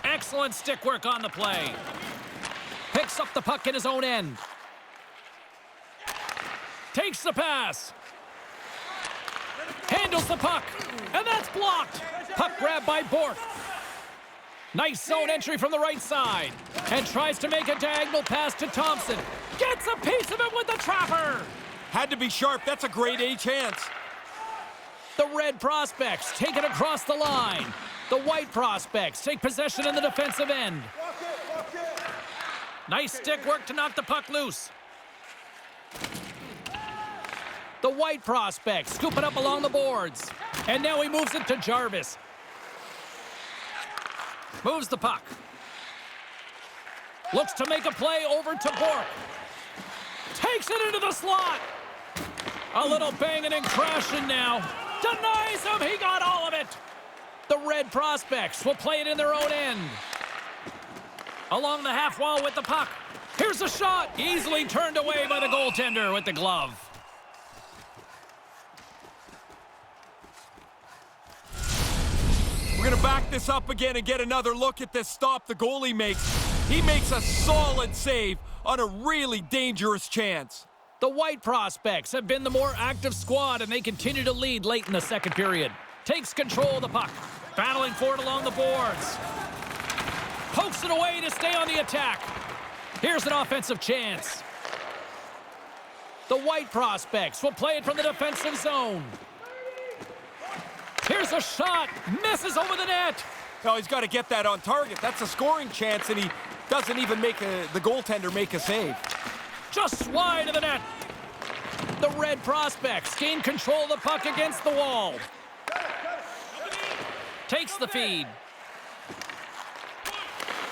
Excellent stick work on the play. Picks up the puck in his own end. Takes the pass. Handles the puck. And that's blocked. Puck grab by Bork. Nice zone entry from the right side. And tries to make a diagonal pass to Thompson. Gets a piece of it with the trapper. Had to be sharp. That's a grade A chance. The Red prospects take it across the line. The White prospects take possession in the defensive end. Nice stick work to knock the puck loose. The White prospects scoop it up along the boards. And now he moves it to Jarvis. Moves the puck. Looks to make a play over to Bork. Takes it into the slot. A little banging and crashing now. Denies him. He got all of it. The Red prospects will play it in their own end. Along the half wall with the puck. Here's a shot. Easily turned away by the goaltender with the glove. We're going to back this up again and get another look at this stop the goalie makes. He makes a solid save on a really dangerous chance. The White prospects have been the more active squad, and they continue to lead late in the second period. Takes control of the puck. Battling for it along the boards. Pokes it away to stay on the attack. Here's an offensive chance. The White prospects will play it from the defensive zone. Here's a shot. Misses over the net. No, he's got to get that on target. That's a scoring chance, and he doesn't even make the goaltender make a save. Just wide of the net. The Red prospects gain control of the puck against the wall. Takes the feed.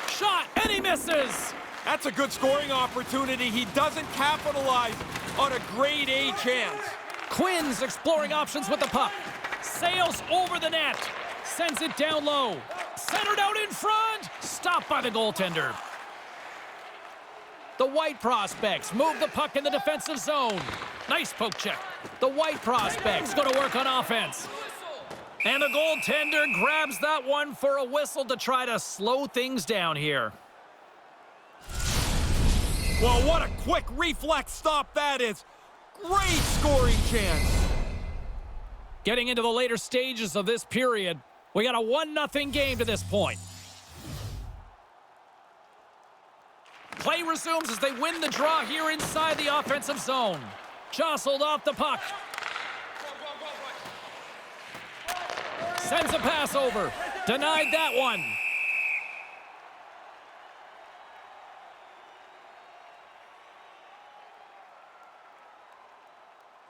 Shot, and he misses. That's a good scoring opportunity. He doesn't capitalize on a grade A chance. Quinn's exploring options with the puck. Sails over the net. Sends it down low. Centered out in front. Stopped by the goaltender. The White Prospects move the puck in the defensive zone. Nice poke check. The White Prospects go to work on offense. And the goaltender grabs that one for a whistle to try to slow things down here. Well, what a quick reflex stop that is. Great scoring chance. Getting into the later stages of this period, we got a 1-0 game to this point. Play resumes as they win the draw here inside the offensive zone. Jostled off the puck. Sends a pass over. Denied that one.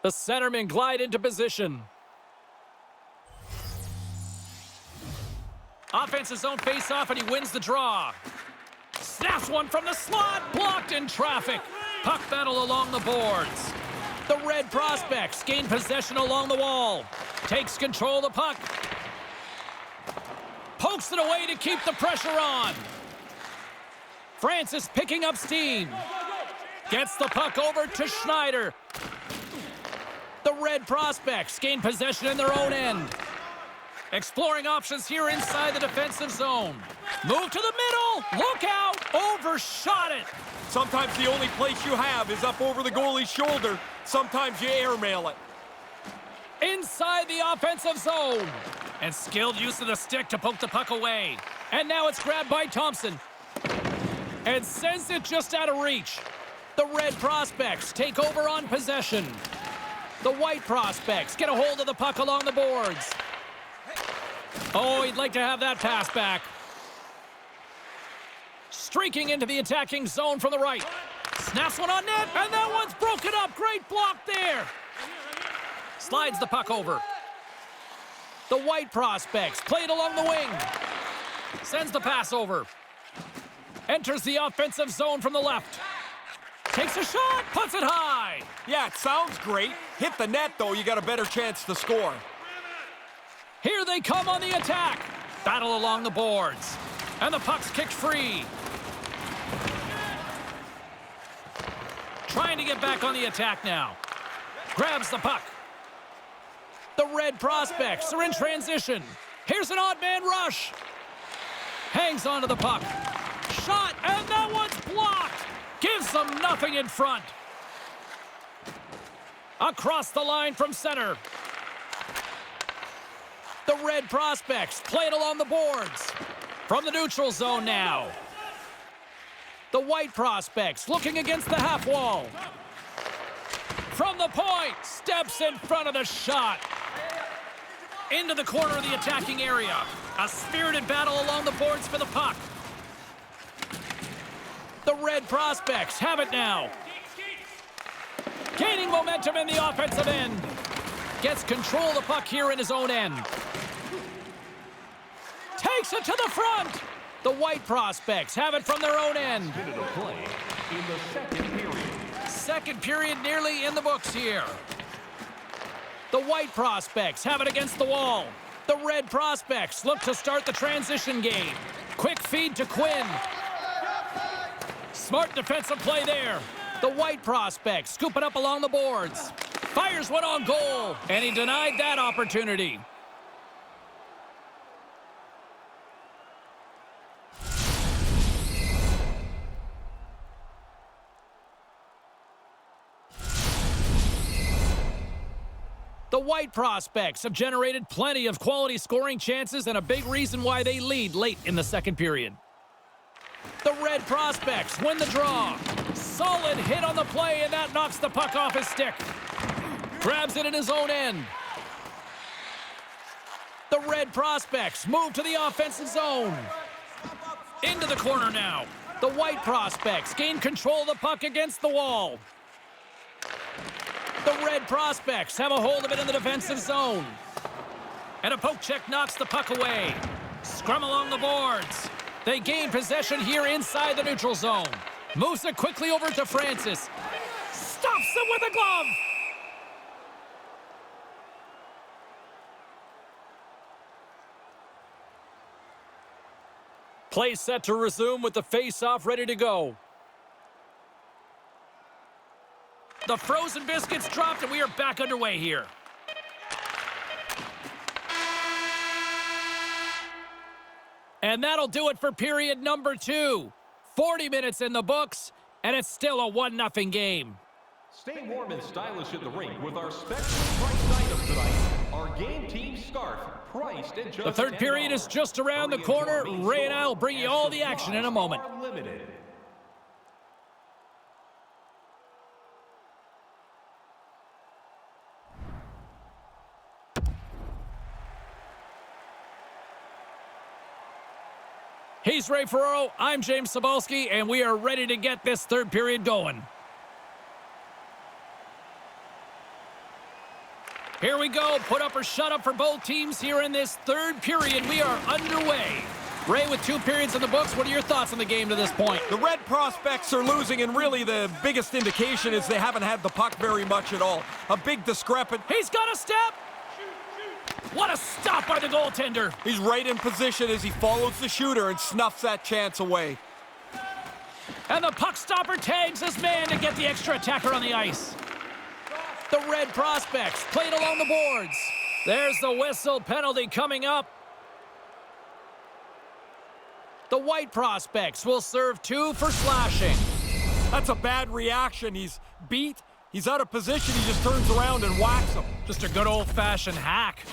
The centermen glide into position. Offensive zone face-off, and he wins the draw. Snaps one from the slot, blocked in traffic. Puck battle along the boards. The Red Prospects gain possession along the wall. Takes control of the puck. Pokes it away to keep the pressure on. Francis picking up steam. Gets the puck over to Schneider. The Red Prospects gain possession in their own end. Exploring options here inside the defensive zone. Move to the middle. Look out. Overshot it. Sometimes the only place you have is up over the goalie's shoulder. Sometimes you airmail it. Inside the offensive zone. And skilled use of the stick to poke the puck away. And now it's grabbed by Thompson. And sends it just out of reach. The Red Prospects take over on possession. The White Prospects get a hold of the puck along the boards. Oh, he'd like to have that pass back. Streaking into the attacking zone from the right. Snaps one on net, and that one's broken up. Great block there. Slides the puck over. The White Prospects play it along the wing. Sends the pass over. Enters the offensive zone from the left. Takes a shot, puts it high. Yeah, it sounds great. Hit the net, though, you got a better chance to score. Here they come on the attack. Battle along the boards. And the puck's kicked free. Trying to get back on the attack now. Grabs the puck. The Red Prospects are in transition. Here's an odd man rush. Hangs onto the puck. Shot, and that one's blocked. Gives them nothing in front. Across the line from center. The Red Prospects play it along the boards. From the neutral zone now. The White Prospects looking against the half wall. From the point, steps in front of the shot. Into the corner of the attacking area. A spirited battle along the boards for the puck. The Red Prospects have it now. Gaining momentum in the offensive end. Gets control of the puck here in his own end. Takes it to the front. The White Prospects have it from their own end. Minute of play in the second period. Second period nearly in the books here. The White Prospects have it against the wall. The Red Prospects look to start the transition game. Quick feed to Quinn. Smart defensive play there. The White Prospects scoop it up along the boards. Fires one on goal, and he denied that opportunity. The White Prospects have generated plenty of quality scoring chances and a big reason why they lead late in the second period. The Red Prospects win the draw. Solid hit on the play, and that knocks the puck off his stick. Grabs it in his own end. The Red Prospects move to the offensive zone. Into the corner now. The White Prospects gain control of the puck against the wall. The Red Prospects have a hold of it in the defensive zone. And a poke check knocks the puck away. Scrum along the boards. They gain possession here inside the neutral zone. Moves it quickly over to Francis. Stops him with a glove. Play set to resume with the face-off ready to go. The frozen biscuits dropped, and we are back underway here. And that'll do it for period number 2. 40 minutes in the books, and it's still a 1-0 game. Stay warm and stylish at the rink with our specially priced items tonight. Our game team scarf, priced at just The third period is just around the corner. Ray and I will bring you all the action in a moment. Limited. He's Ray Ferraro, I'm James Cebulski, and we are ready to get this third period going. Here we go, put up or shut up for both teams here in this third period. We are underway. Ray, with 2 periods in the books, what are your thoughts on the game to this point? The Red prospects are losing, and really the biggest indication is they haven't had the puck very much at all. A big discrepancy. He's got a step! What a stop by the goaltender! He's right in position as he follows the shooter and snuffs that chance away. And the puck stopper tags his man to get the extra attacker on the ice. The Red prospects played along the boards. There's the whistle, penalty coming up. The White prospects will serve 2 for slashing. That's a bad reaction. He's beat. He's out of position. He just turns around and whacks him. Just a good old-fashioned hack.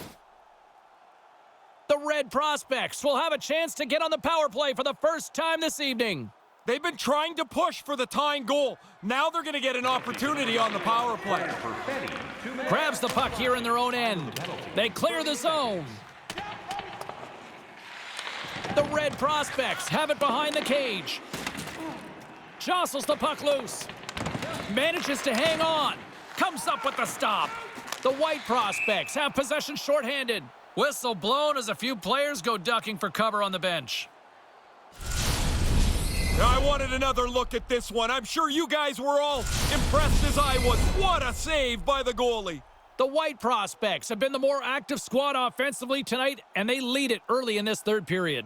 The Red prospects will have a chance to get on the power play for the first time this evening. They've been trying to push for the tying goal. Now they're going to get an opportunity on the power play. Grabs the puck here in their own end. They clear the zone. The Red prospects have it behind the cage. Jostles the puck loose. Manages to hang on. Comes up with the stop. The White prospects have possession shorthanded. Whistle blown as a few players go ducking for cover on the bench. I wanted another look at this one. I'm sure you guys were all impressed as I was. What a save by the goalie. The White prospects have been the more active squad offensively tonight, and they lead it early in this third period.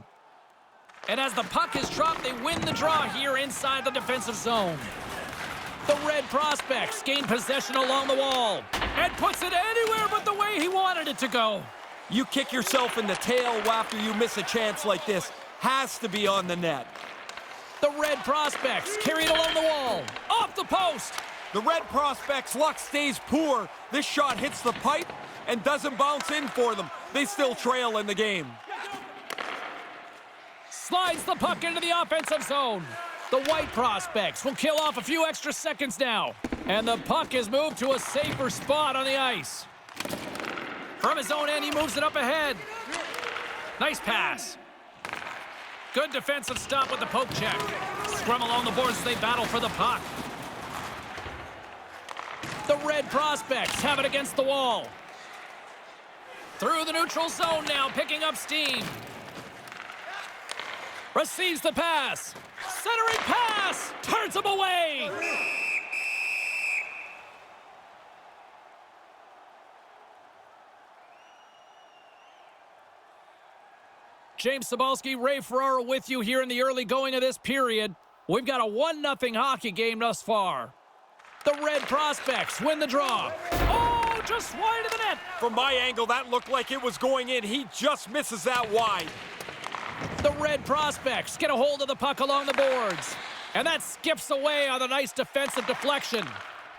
And as the puck is dropped, they win the draw here inside the defensive zone. The Red prospects gain possession along the wall and puts it anywhere but the way he wanted it to go. You kick yourself in the tail after you miss a chance like this. Has to be on the net. The Red prospects carry it along the wall. Off the post. The Red prospects' luck stays poor. This shot hits the pipe and doesn't bounce in for them. They still trail in the game. Slides the puck into the offensive zone. The White prospects will kill off a few extra seconds now. And the puck is moved to a safer spot on the ice. From his own end, he moves it up ahead. Nice pass. Good defensive stop with the poke check. Scrum along the boards as they battle for the puck. The Red prospects have it against the wall. Through the neutral zone now, picking up steam. Receives the pass. Centering pass. Turns him away. James Cebulski, Ray Ferraro with you here in the early going of this period. We've got a 1-0 hockey game thus far. The Red prospects win the draw. Oh, just wide of the net. From my angle, that looked like it was going in. He just misses that wide. The Red prospects get a hold of the puck along the boards. And that skips away on a nice defensive deflection.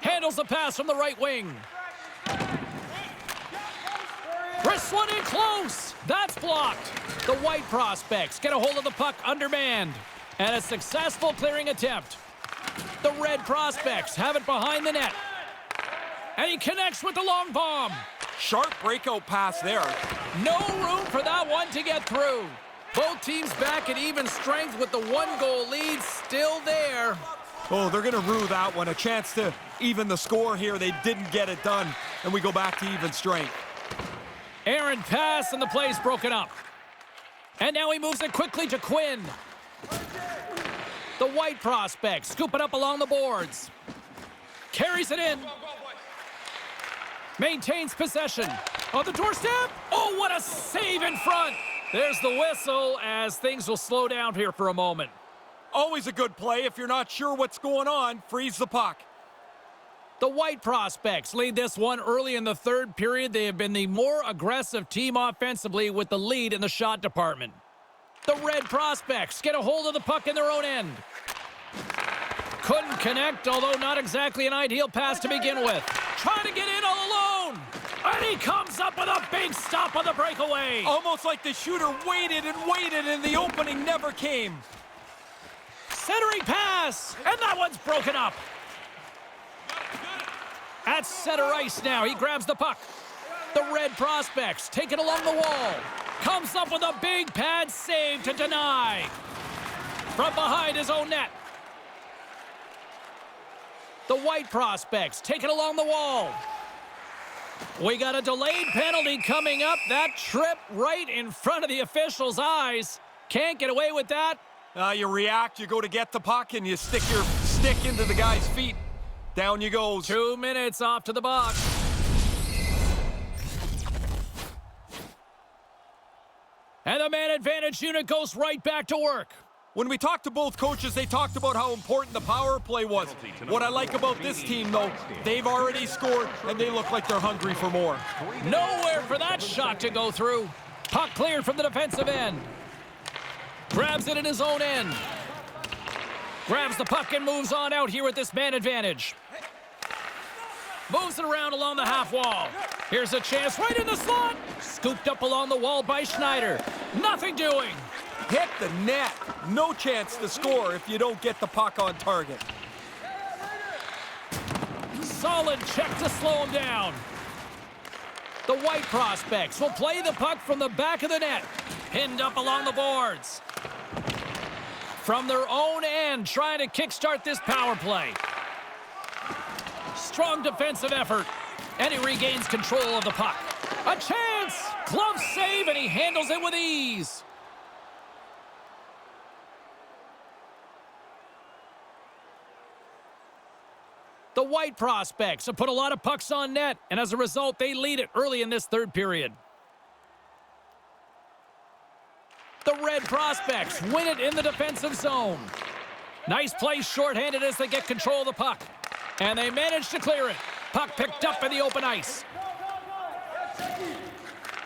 Handles the pass from the right wing. Wrists one in close. That's blocked. The White prospects get a hold of the puck undermanned. And a successful clearing attempt. The Red prospects have it behind the net. And he connects with the long bomb. Sharp breakout pass there. No room for that one to get through. Both teams back at even strength with the 1-goal lead still there. Oh, they're going to rue that one. A chance to even the score here. They didn't get it done. And we go back to even strength. Errant pass and the play's broken up. And now he moves it quickly to Quinn. The White prospect scoop it up along the boards. Carries it in. Maintains possession. On the doorstep. Oh, what a save in front. There's the whistle as things will slow down here for a moment. Always a good play. If you're not sure what's going on, freeze the puck. The White Prospects lead this one early in the third period. They have been the more aggressive team offensively with the lead in the shot department. The Red Prospects get a hold of the puck in their own end. Couldn't connect, although not exactly an ideal pass to begin with. Trying to get in all alone. And he comes up with a big stop on the breakaway. Almost like the shooter waited and the opening never came. Centering pass, and that one's broken up. At center ice now, he grabs the puck. The Red Prospects take it along the wall. Comes up with a big pad save to deny. From behind his own net. The White Prospects take it along the wall. We got a delayed penalty coming up. That trip right in front of the official's eyes. Can't get away with that. You react, you go to get the puck, and you stick your stick into the guy's feet. Down you go. 2 minutes off to the box. And the man advantage unit goes right back to work. When we talked to both coaches, they talked about how important the power play was. What I like about this team, though, they've already scored, and they look like they're hungry for more. Nowhere for that shot to go through. Puck cleared from the defensive end. Grabs it in his own end. Grabs the puck and moves on out here with this man advantage. Moves it around along the half wall. Here's a chance right in the slot. Scooped up along the wall by Schneider. Nothing doing. Hit the net. No chance to score if you don't get the puck on target. Solid check to slow him down. The White Prospects will play the puck from the back of the net. Pinned up along the boards. From their own end, trying to kickstart this power play. Strong defensive effort. And he regains control of the puck. A chance! Glove save, and he handles it with ease. The White Prospects have put a lot of pucks on net, and as a result, they lead it early in this third period. The Red Prospects win it in the defensive zone. Nice play shorthanded as they get control of the puck. And they manage to clear it. Puck picked up in the open ice.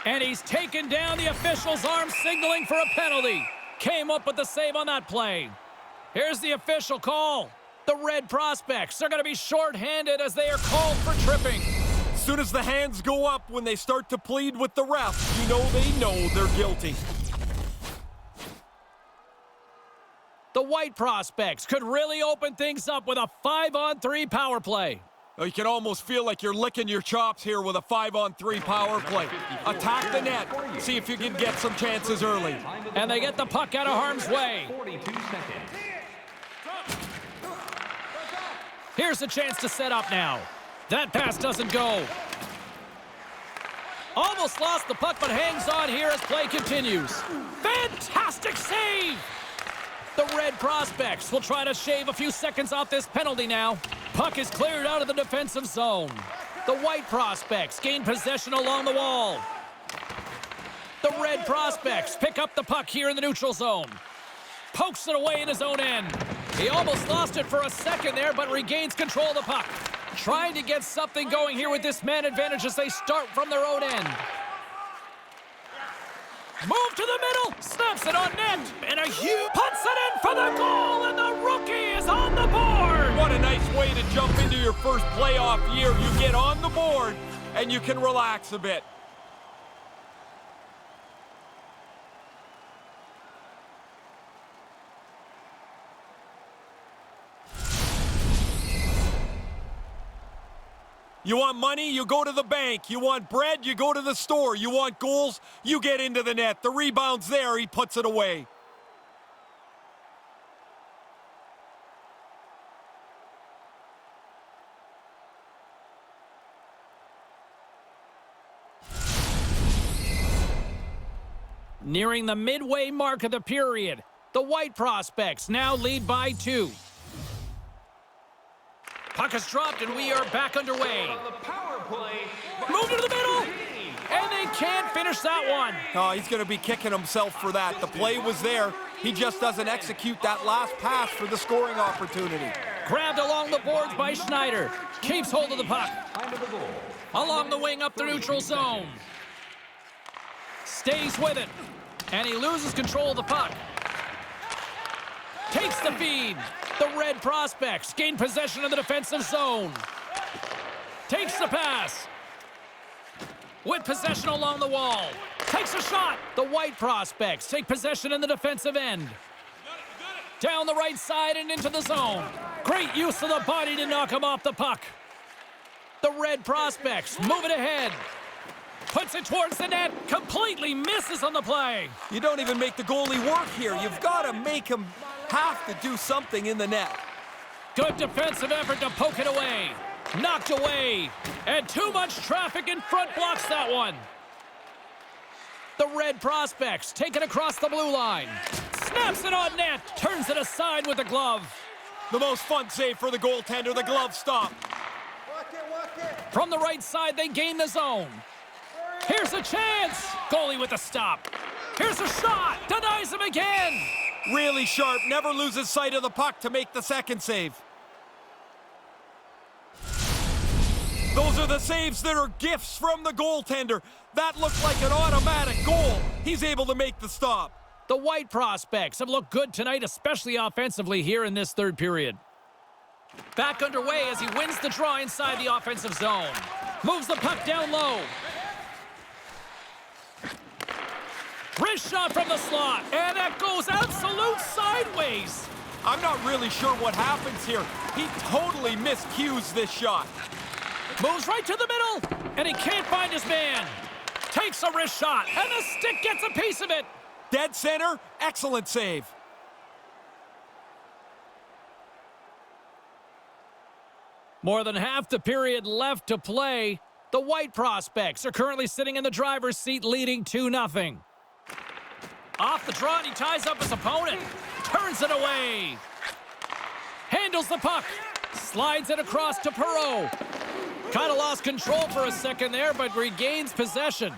And he's taken down, the official's arm signaling for a penalty. Came up with the save on that play. Here's the official call. The Red Prospects are going to be shorthanded as they are called for tripping. As soon as the hands go up when they start to plead with the refs, you know they're guilty. The White Prospects could really open things up with a 5-on-3 power play. You can almost feel like you're licking your chops here with a 5-on-3 power play. Attack the net. See if you can get some chances early. And they get the puck out of harm's way. 42 seconds. Here's a chance to set up now. That pass doesn't go. Almost lost the puck, but hangs on here as play continues. Fantastic save! The Red Prospects will try to shave a few seconds off this penalty now. Puck is cleared out of the defensive zone. The White Prospects gain possession along the wall. The Red Prospects pick up the puck here in the neutral zone. Pokes it away in his own end. He almost lost it for a second there, but regains control of the puck. Trying to get something going here with this man advantage as they start from their own end. Move to the middle, snaps it on net, and a huge puts it in for the goal, and the rookie is on the board. What a nice way to jump into your first playoff year. You get on the board, and you can relax a bit. You want money, you go to the bank. You want bread, you go to the store. You want goals, you get into the net. The rebound's there, he puts it away. Nearing the midway mark of the period, the White Prospects now lead by 2. Puck is dropped, and we are back underway. On the power play. Moved into the middle, and they can't finish that one. Oh, he's going to be kicking himself for that. The play was there. He just doesn't execute that last pass for the scoring opportunity. Grabbed along the boards by Schneider. Keeps hold of the puck. Along the wing up the neutral zone. Stays with it. And he loses control of the puck. Takes the feed. The Red Prospects gain possession of the defensive zone. Takes the pass. With possession along the wall. Takes a shot. The White Prospects take possession in the defensive end. Down the right side and into the zone. Great use of the body to knock him off the puck. The Red Prospects move it ahead. Puts it towards the net. Completely misses on the play. You don't even make the goalie work here. You've got to make him have to do something in the net. Good defensive effort to poke it away. Knocked away. And too much traffic in front blocks that one. The Red Prospects take it across the blue line. Snaps it on net. Turns it aside with the glove. The most fun save for the goaltender, the glove stop. From the right side, they gain the zone. Here's a chance. Goalie with a stop. Here's a shot. Denies him again. Really sharp. Never loses sight of the puck to make the second save. Those are the saves that are gifts from the goaltender. That looked like an automatic goal. He's able to make the stop. The White Prospects have looked good tonight, especially offensively here in this third period. Back underway as he wins the draw inside the offensive zone. Moves the puck down low. Wrist shot from the slot, and that goes absolute sideways. I'm not really sure what happens here. He totally miscues this shot. Moves right to the middle, and he can't find his man. Takes a wrist shot, and the stick gets a piece of it. Dead center, excellent save. More than half the period left to play. The White Prospects are currently sitting in the driver's seat, leading 2-0. Off the draw, and he ties up his opponent. Turns it away. Handles the puck. Slides it across to Perreault. Kind of lost control for a second there, but regains possession.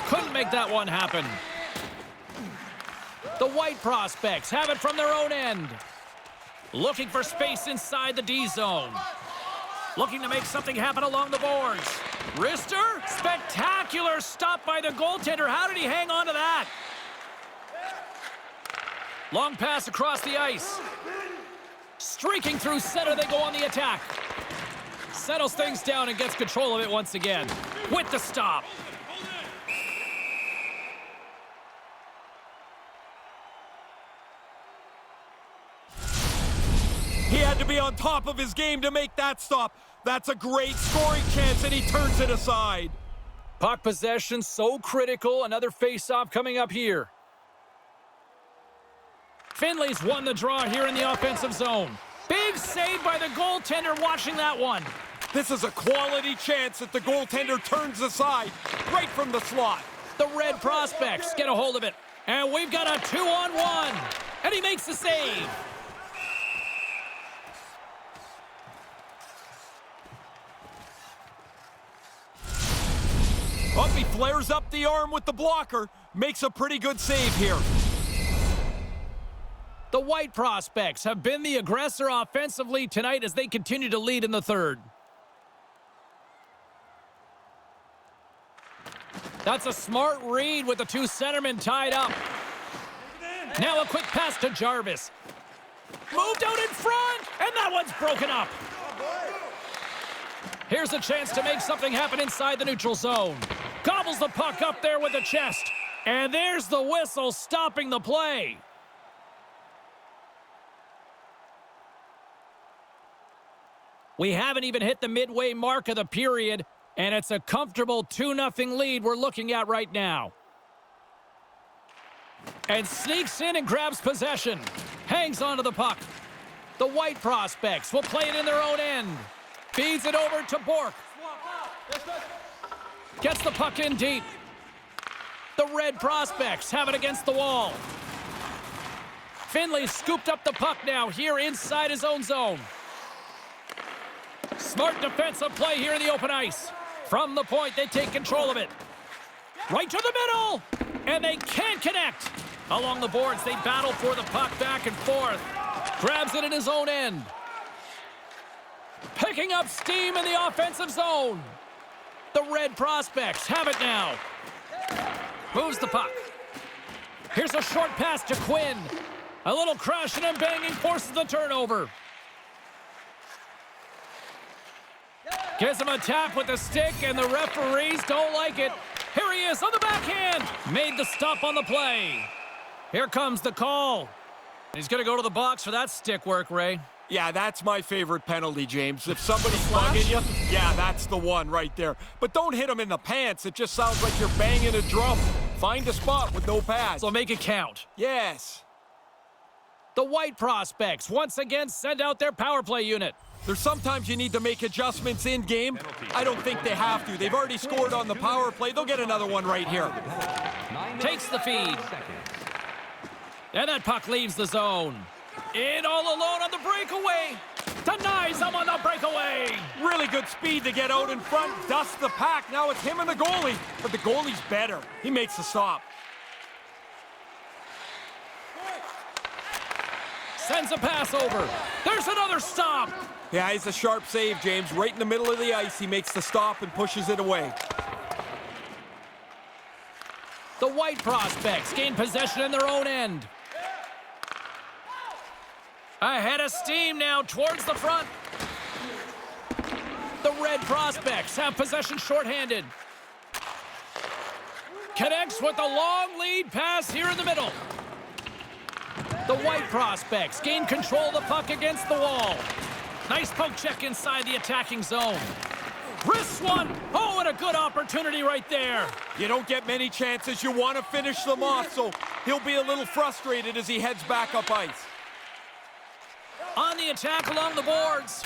Couldn't make that one happen. The White Prospects have it from their own end. Looking for space inside the D zone. Looking to make something happen along the boards. Wrister, spectacular stop by the goaltender. How did he hang on to that? Long pass across the ice. Streaking through center, they go on the attack. Settles things down and gets control of it once again. With the stop. He had to be on top of his game to make that stop. That's a great scoring chance, and he turns it aside. Puck possession so critical. Another face-off coming up here. Finley's won the draw here in the offensive zone. Big save by the goaltender watching that one. This is a quality chance that the goaltender turns aside right from the slot. The Red Prospects get a hold of it. And we've got a 2-on-1. And he makes the save. Up, he flares up the arm with the blocker. Makes a pretty good save here. The White Prospects have been the aggressor offensively tonight as they continue to lead in the third. That's a smart read with the two centermen tied up. Now a quick pass to Jarvis. Moved out in front, and that one's broken up. Here's a chance to make something happen inside the neutral zone. Gobbles the puck up there with the chest. And there's the whistle stopping the play. We haven't even hit the midway mark of the period, and it's a comfortable 2-0 lead we're looking at right now. And sneaks in and grabs possession. Hangs onto the puck. The White Prospects will play it in their own end. Feeds it over to Bork. Gets the puck in deep. The Red Prospects have it against the wall. Finley scooped up the puck now here inside his own zone. Smart defensive play here in the open ice. From the point, they take control of it. Right to the middle. And they can't connect. Along the boards, they battle for the puck back and forth. Grabs it in his own end. Picking up steam in the offensive zone. The Red Prospects have it now. Moves the puck. Here's a short pass to Quinn. A little crashing and banging forces the turnover. Gives him a tap with the stick, and the referees don't like it. Here he is on the backhand. Made the stop on the play. Here comes the call. He's going to go to the box for that stick work, Ray. Yeah, that's my favorite penalty, James. If somebody's bugging you, yeah, that's the one right there. But don't hit him in the pants. It just sounds like you're banging a drum. Find a spot with no pads. So make it count. Yes. The White Prospects once again send out their power play unit. There's sometimes you need to make adjustments in game. I don't think they have to. They've already scored on the power play. They'll get another one right here. Takes the feed. And that puck leaves the zone. In all alone on the breakaway. Denies him on the breakaway. Really good speed to get out in front. Dusts the pack. Now it's him and the goalie. But the goalie's better. He makes the stop. Sends a pass over. There's another stop. Yeah, he's a sharp save, James. Right in the middle of the ice, he makes the stop and pushes it away. The White Prospects gain possession in their own end. Ahead of steam now towards the front. The Red Prospects have possession shorthanded. Connects with a long lead pass here in the middle. The White Prospects gain control of the puck against the wall. Nice poke check inside the attacking zone. Wrists one. Oh, and a good opportunity right there. You don't get many chances. You want to finish them off, so he'll be a little frustrated as he heads back up ice. On the attack along the boards.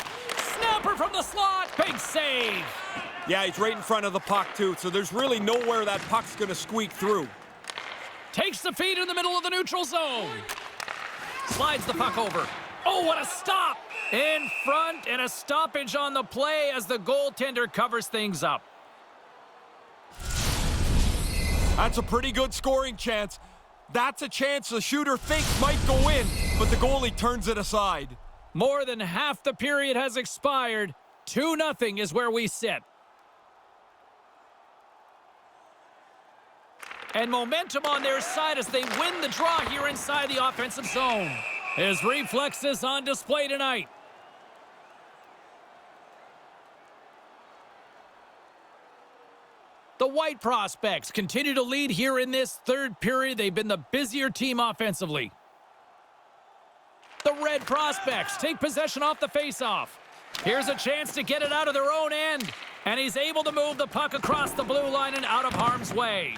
Snapper from the slot. Big save. Yeah, he's right in front of the puck, too, so there's really nowhere that puck's going to squeak through. Takes the feed in the middle of the neutral zone. Slides the puck over. Oh, what a stop! In front, and a stoppage on the play as the goaltender covers things up. That's a pretty good scoring chance. That's a chance the shooter thinks might go in, but the goalie turns it aside. More than half the period has expired. 2-0 is where we sit. And momentum on their side as they win the draw here inside the offensive zone. His reflexes on display tonight. The White Prospects continue to lead here in this third period. They've been the busier team offensively. The Red Prospects take possession off the faceoff. Here's a chance to get it out of their own end. And he's able to move the puck across the blue line and out of harm's way.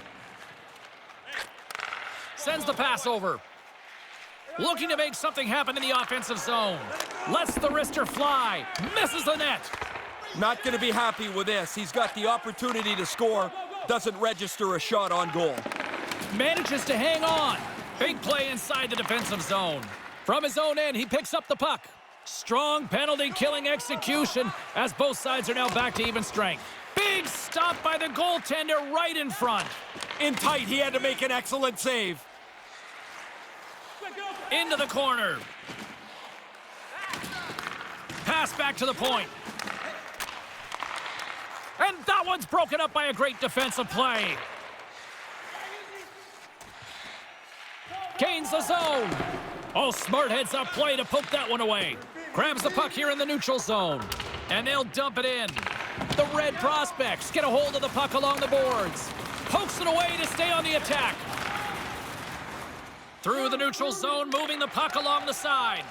Sends the pass over. Looking to make something happen in the offensive zone. Lets the wrister fly. Misses the net. Not going to be happy with this. He's got the opportunity to score. Doesn't register a shot on goal. Manages to hang on. Big play inside the defensive zone. From his own end, he picks up the puck. Strong penalty-killing execution as both sides are now back to even strength. Big stop by the goaltender right in front. In tight, he had to make an excellent save. Into the corner. Pass back to the point. And that one's broken up by a great defensive play. Gains the zone. Oh, smart heads-up play to poke that one away. Grabs the puck here in the neutral zone. And they'll dump it in. The Red Prospects get a hold of the puck along the boards. Pokes it away to stay on the attack. Through the neutral zone, moving the puck along the side.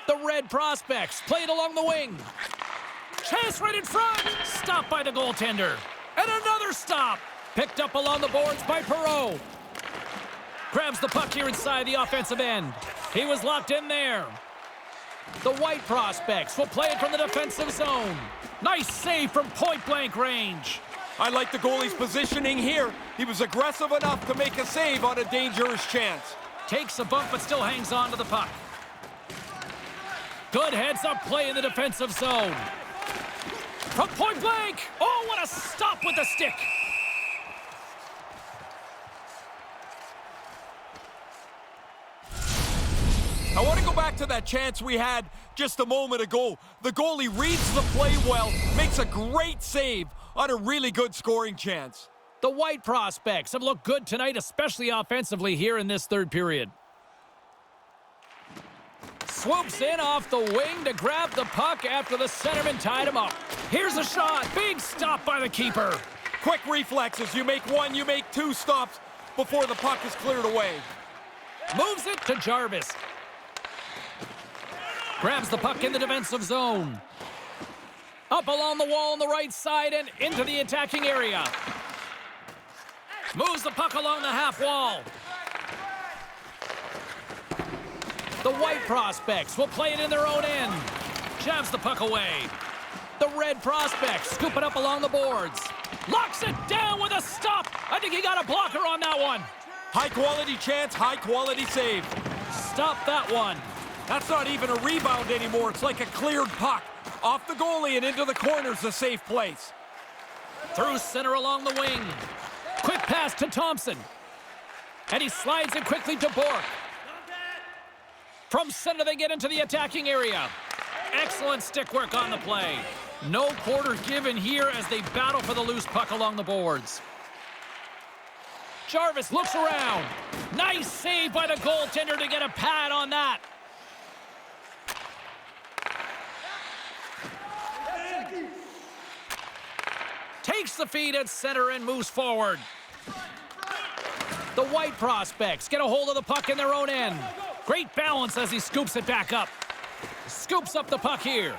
The Red Prospects play it along the wing. Chase right in front. Stopped by the goaltender. And another stop. Picked up along the boards by Perreault. Grabs the puck here inside the offensive end. He was locked in there. The White Prospects will play it from the defensive zone. Nice save from point-blank range. I like the goalie's positioning here. He was aggressive enough to make a save on a dangerous chance. Takes a bump but still hangs on to the puck. Good heads-up play in the defensive zone. From point-blank. Oh, what a stop with the stick. back to that chance we had just a moment ago. The goalie reads the play well, makes a great save on a really good scoring chance. The White prospects have looked good tonight, especially offensively here in this third period. Swoops in off the wing to grab the puck after the centerman tied him up. Here's a shot. Big stop by the keeper. Quick reflexes. You make one, you make two stops before the puck is cleared away. Moves it to Jarvis. Grabs the puck in the defensive zone. Up along the wall on the right side and into the attacking area. Moves the puck along the half wall. The White prospects will play it in their own end. Jabs the puck away. The Red prospects scoop it up along the boards. Locks it down with a stop. I think he got a blocker on that one. High quality chance, high quality save. Stop that one. That's not even a rebound anymore. It's like a cleared puck. Off the goalie and into the corner's a safe place. Through center along the wing. Quick pass to Thompson. And he slides it quickly to Bork. From center, they get into the attacking area. Excellent stick work on the play. No quarter given here as they battle for the loose puck along the boards. Jarvis looks around. Nice save by the goaltender to get a pad on that. Takes the feed at center and moves forward. The White prospects get a hold of the puck in their own end. Great balance as he scoops it back up. Scoops up the puck here.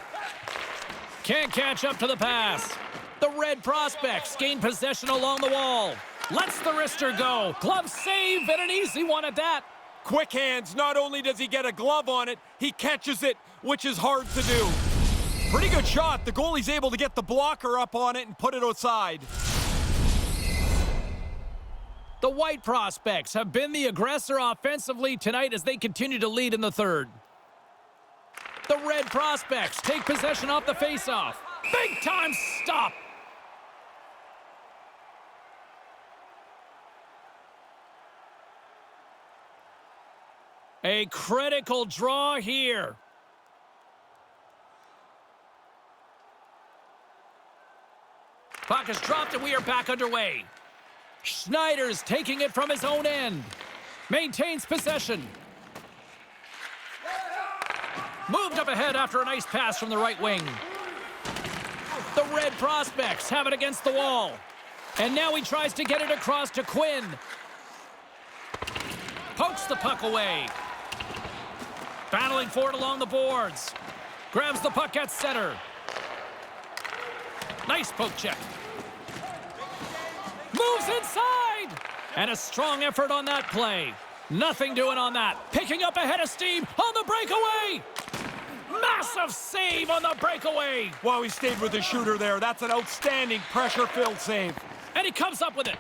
Can't catch up to the pass. The Red prospects gain possession along the wall. Lets the wrister go. Glove save and an easy one at that. Quick hands. Not only does he get a glove on it, he catches it, which is hard to do. Pretty good shot. The goalie's able to get the blocker up on it and put it outside. The White prospects have been the aggressor offensively tonight as they continue to lead in the third. The Red prospects take possession off the faceoff. Big time stop. A critical draw here. Puck is dropped and we are back underway. Schneider's taking it from his own end. Maintains possession. Moved up ahead after a nice pass from the right wing. The Red prospects have it against the wall. And now he tries to get it across to Quinn. Pokes the puck away. Battling for it along the boards. Grabs the puck at center. Nice poke check. Moves inside! And a strong effort on that play. Nothing doing on that. Picking up a head of steam on the breakaway! Massive save on the breakaway! Wow, he stayed with the shooter there. That's an outstanding pressure-filled save. And he comes up with it.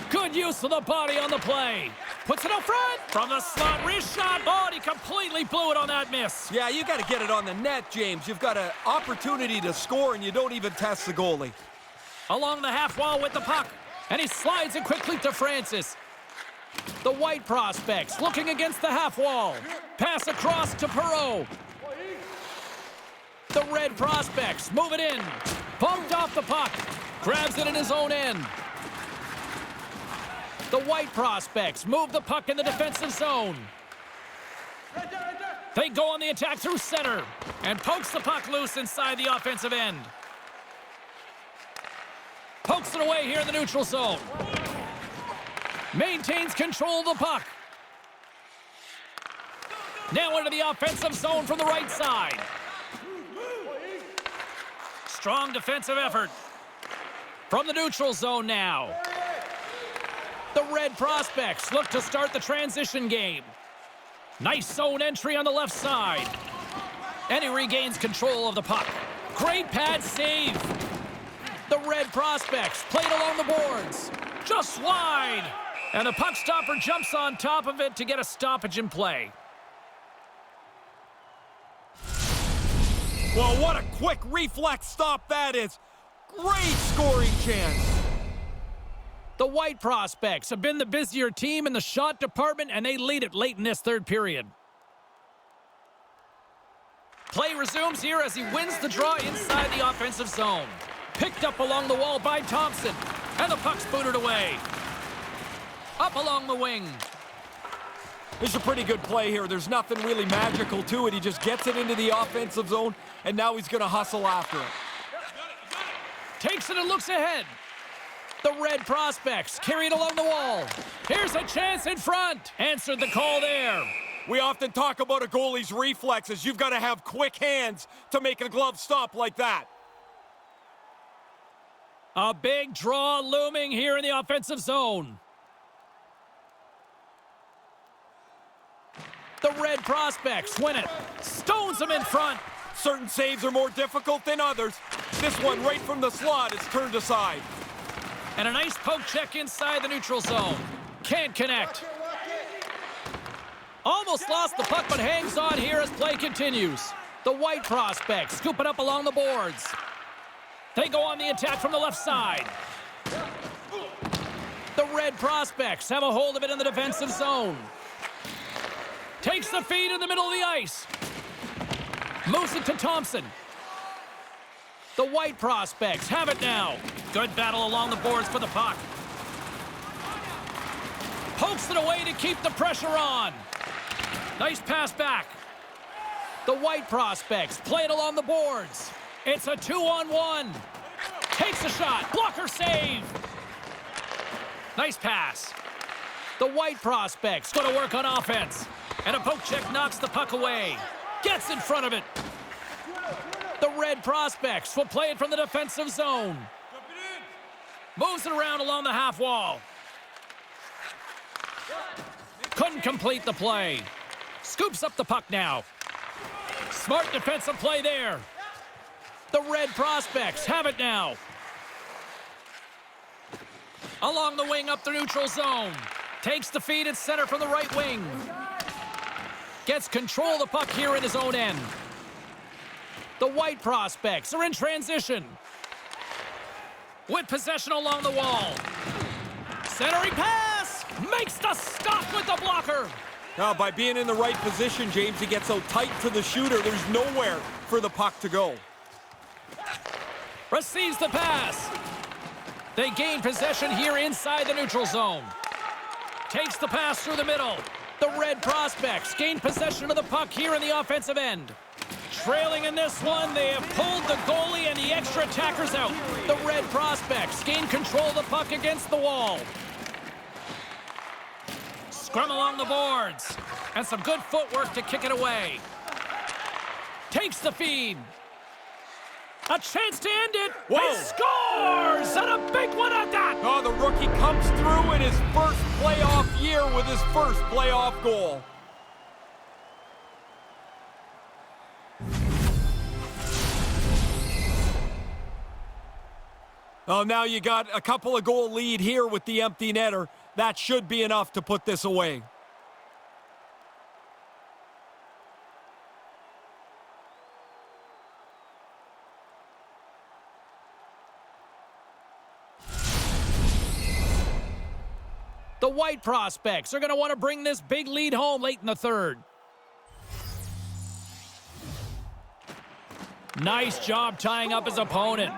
Good use of the body on the play. Puts it up front. From the slot, wrist shot. Oh, and he completely blew it on that miss. Yeah, you got to get it on the net, James. You've got an opportunity to score, and you don't even test the goalie. Along the half wall with the puck. And he slides it quickly to Francis. The White prospects looking against the half wall. Pass across to Perreault. The Red prospects move it in. Bumped off the puck. Grabs it in his own end. The White prospects move the puck in the defensive zone. They go on the attack through center and pokes the puck loose inside the offensive end. Pokes it away here in the neutral zone. Maintains control of the puck. Now into the offensive zone from the right side. Strong defensive effort. From the neutral zone now. The Red prospects look to start the transition game. Nice zone entry on the left side. And he regains control of the puck. Great pad save. The Red prospects played along the boards. Just wide. And the puck stopper jumps on top of it to get a stoppage in play. Well, what a quick reflex stop that is. Great scoring chance. The White prospects have been the busier team in the shot department, and they lead it late in this third period. Play resumes here as he wins the draw inside the offensive zone. Picked up along the wall by Thompson. And the puck's booted away. Up along the wing. This is a pretty good play here. There's nothing really magical to it. He just gets it into the offensive zone, and now he's going to hustle after it. Takes it and looks ahead. The Red Prospects carry it along the wall. Here's a chance in front. Answered the call there. We often talk about a goalie's reflexes. You've got to have quick hands to make a glove stop like that. A big draw looming here in the offensive zone. The Red Prospects win it. Stones them in front. Certain saves are more difficult than others. This one right from the slot is turned aside. And a nice poke check inside the neutral zone. Can't connect. Almost lost the puck, but hangs on here as play continues. The White Prospects scoop it up along the boards. They go on the attack from the left side. The Red Prospects have a hold of it in the defensive zone. Takes the feed in the middle of the ice. Moves it to Thompson. The White Prospects have it now. Good battle along the boards for the puck. Pokes it away to keep the pressure on. Nice pass back. The White Prospects play it along the boards. It's a 2-on-1. Takes a shot. Blocker save. Nice pass. The White Prospects go to work on offense. And a poke check knocks the puck away. Gets in front of it. The Red Prospects will play it from the defensive zone. Moves it around along the half wall. Couldn't complete the play. Scoops up the puck now. Smart defensive play there. The Red Prospects have it now. Along the wing up the neutral zone. Takes the feed at center from the right wing. Gets control of the puck here in his own end. The White Prospects are in transition. With possession along the wall. Centering pass! Makes the stop with the blocker! Now, by being in the right position, James, he gets so tight to the shooter, there's nowhere for the puck to go. Receives the pass. They gain possession here inside the neutral zone. Takes the pass through the middle. The Red Prospects gain possession of the puck here in the offensive end. Trailing in this one, they have pulled the goalie and the extra attackers out. The Red Prospects gain control of the puck against the wall. Scrum along the boards. And some good footwork to kick it away. Takes the feed. A chance to end it. Whoa. He scores! And a big one at that! Oh, the rookie comes through in his first playoff year with his first playoff goal. Oh, now you got a couple of goal lead here with the empty netter. That should be enough to put this away. The White Prospects are going to want to bring this big lead home late in the third. Nice job tying up his opponent.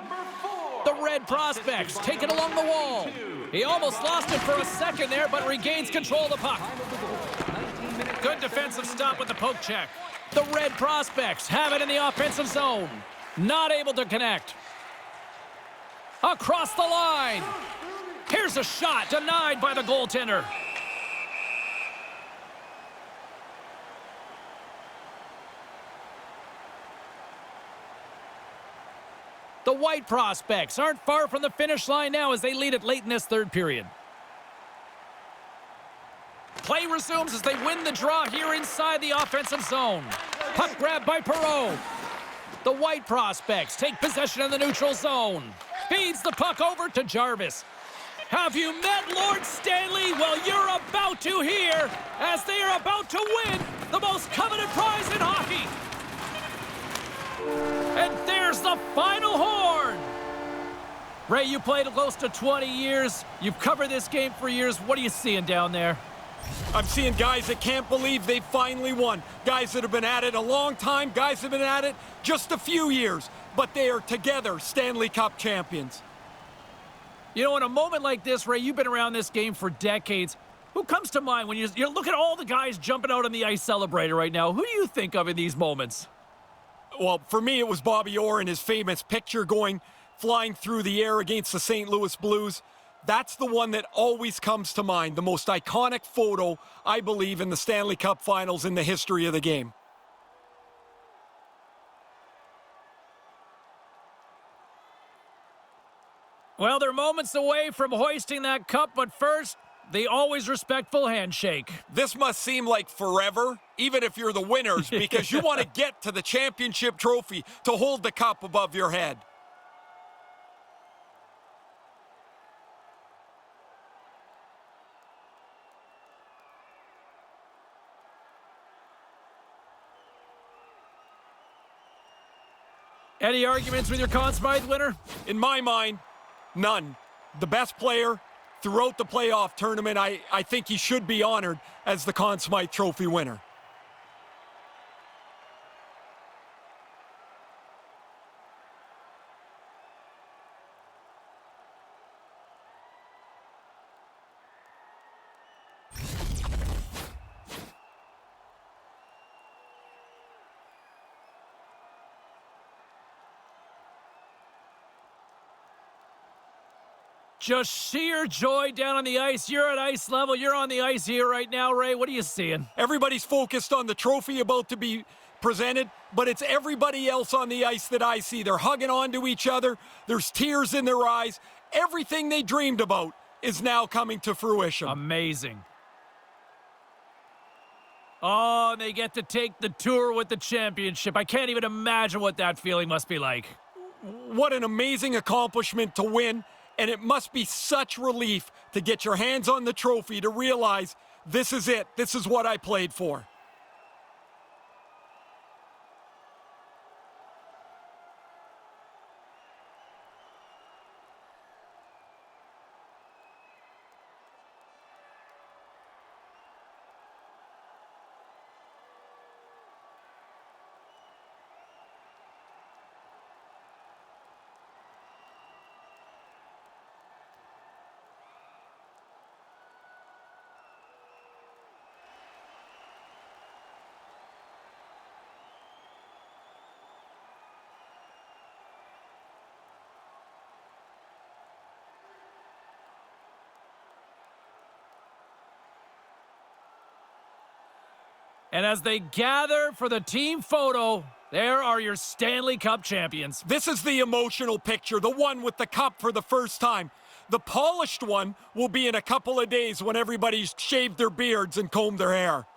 The Red Prospects take it along the wall. He almost lost it for a second there, but regains control of the puck. Good defensive stop with the poke check. The Red Prospects have it in the offensive zone. Not able to connect. Across the line. Here's a shot denied by the goaltender. The White Prospects aren't far from the finish line now as they lead it late in this third period. Play resumes as they win the draw here inside the offensive zone. Puck grab by Perreault. The White Prospects take possession in the neutral zone. Feeds the puck over to Jarvis. Have you met Lord Stanley? Well, you're about to here as they are about to win the most coveted prize in hockey. And there's the final horn. Ray, you played close to 20 years. You've covered this game for years. What are you seeing down there? I'm seeing guys that can't believe they finally won. Guys that have been at it a long time, guys that have been at it just a few years, but they are together Stanley Cup champions. You know, in a moment like this, Ray, you've been around this game for decades. Who comes to mind when you look at all the guys jumping out on the ice celebrating right now? Who do you think of in these moments? Well, for me, it was Bobby Orr and his famous picture flying through the air against the St. Louis Blues. That's the one that always comes to mind, the most iconic photo, I believe, in the Stanley Cup Finals in the history of the game. Well, they're moments away from hoisting that cup, but first, the always respectful handshake. This must seem like forever, even if you're the winners, because you want to get to the championship trophy to hold the cup above your head. Any arguments with your Conn Smythe winner? In my mind, none. The best player throughout the playoff tournament, I think he should be honored as the Conn Smythe Trophy winner. Just sheer joy down on the ice. You're at ice level. You're on the ice here right now, Ray. What are you seeing? Everybody's focused on the trophy about to be presented, but it's everybody else on the ice that I see. They're hugging on to each other. There's tears in their eyes. Everything they dreamed about is now coming to fruition. Amazing. Oh, and they get to take the tour with the championship. I can't even imagine what that feeling must be like. What an amazing accomplishment to win. And it must be such relief to get your hands on the trophy to realize this is it. This is what I played for. And as they gather for the team photo, there are your Stanley Cup champions. This is the emotional picture, the one with the cup for the first time. The polished one will be in a couple of days when everybody's shaved their beards and combed their hair.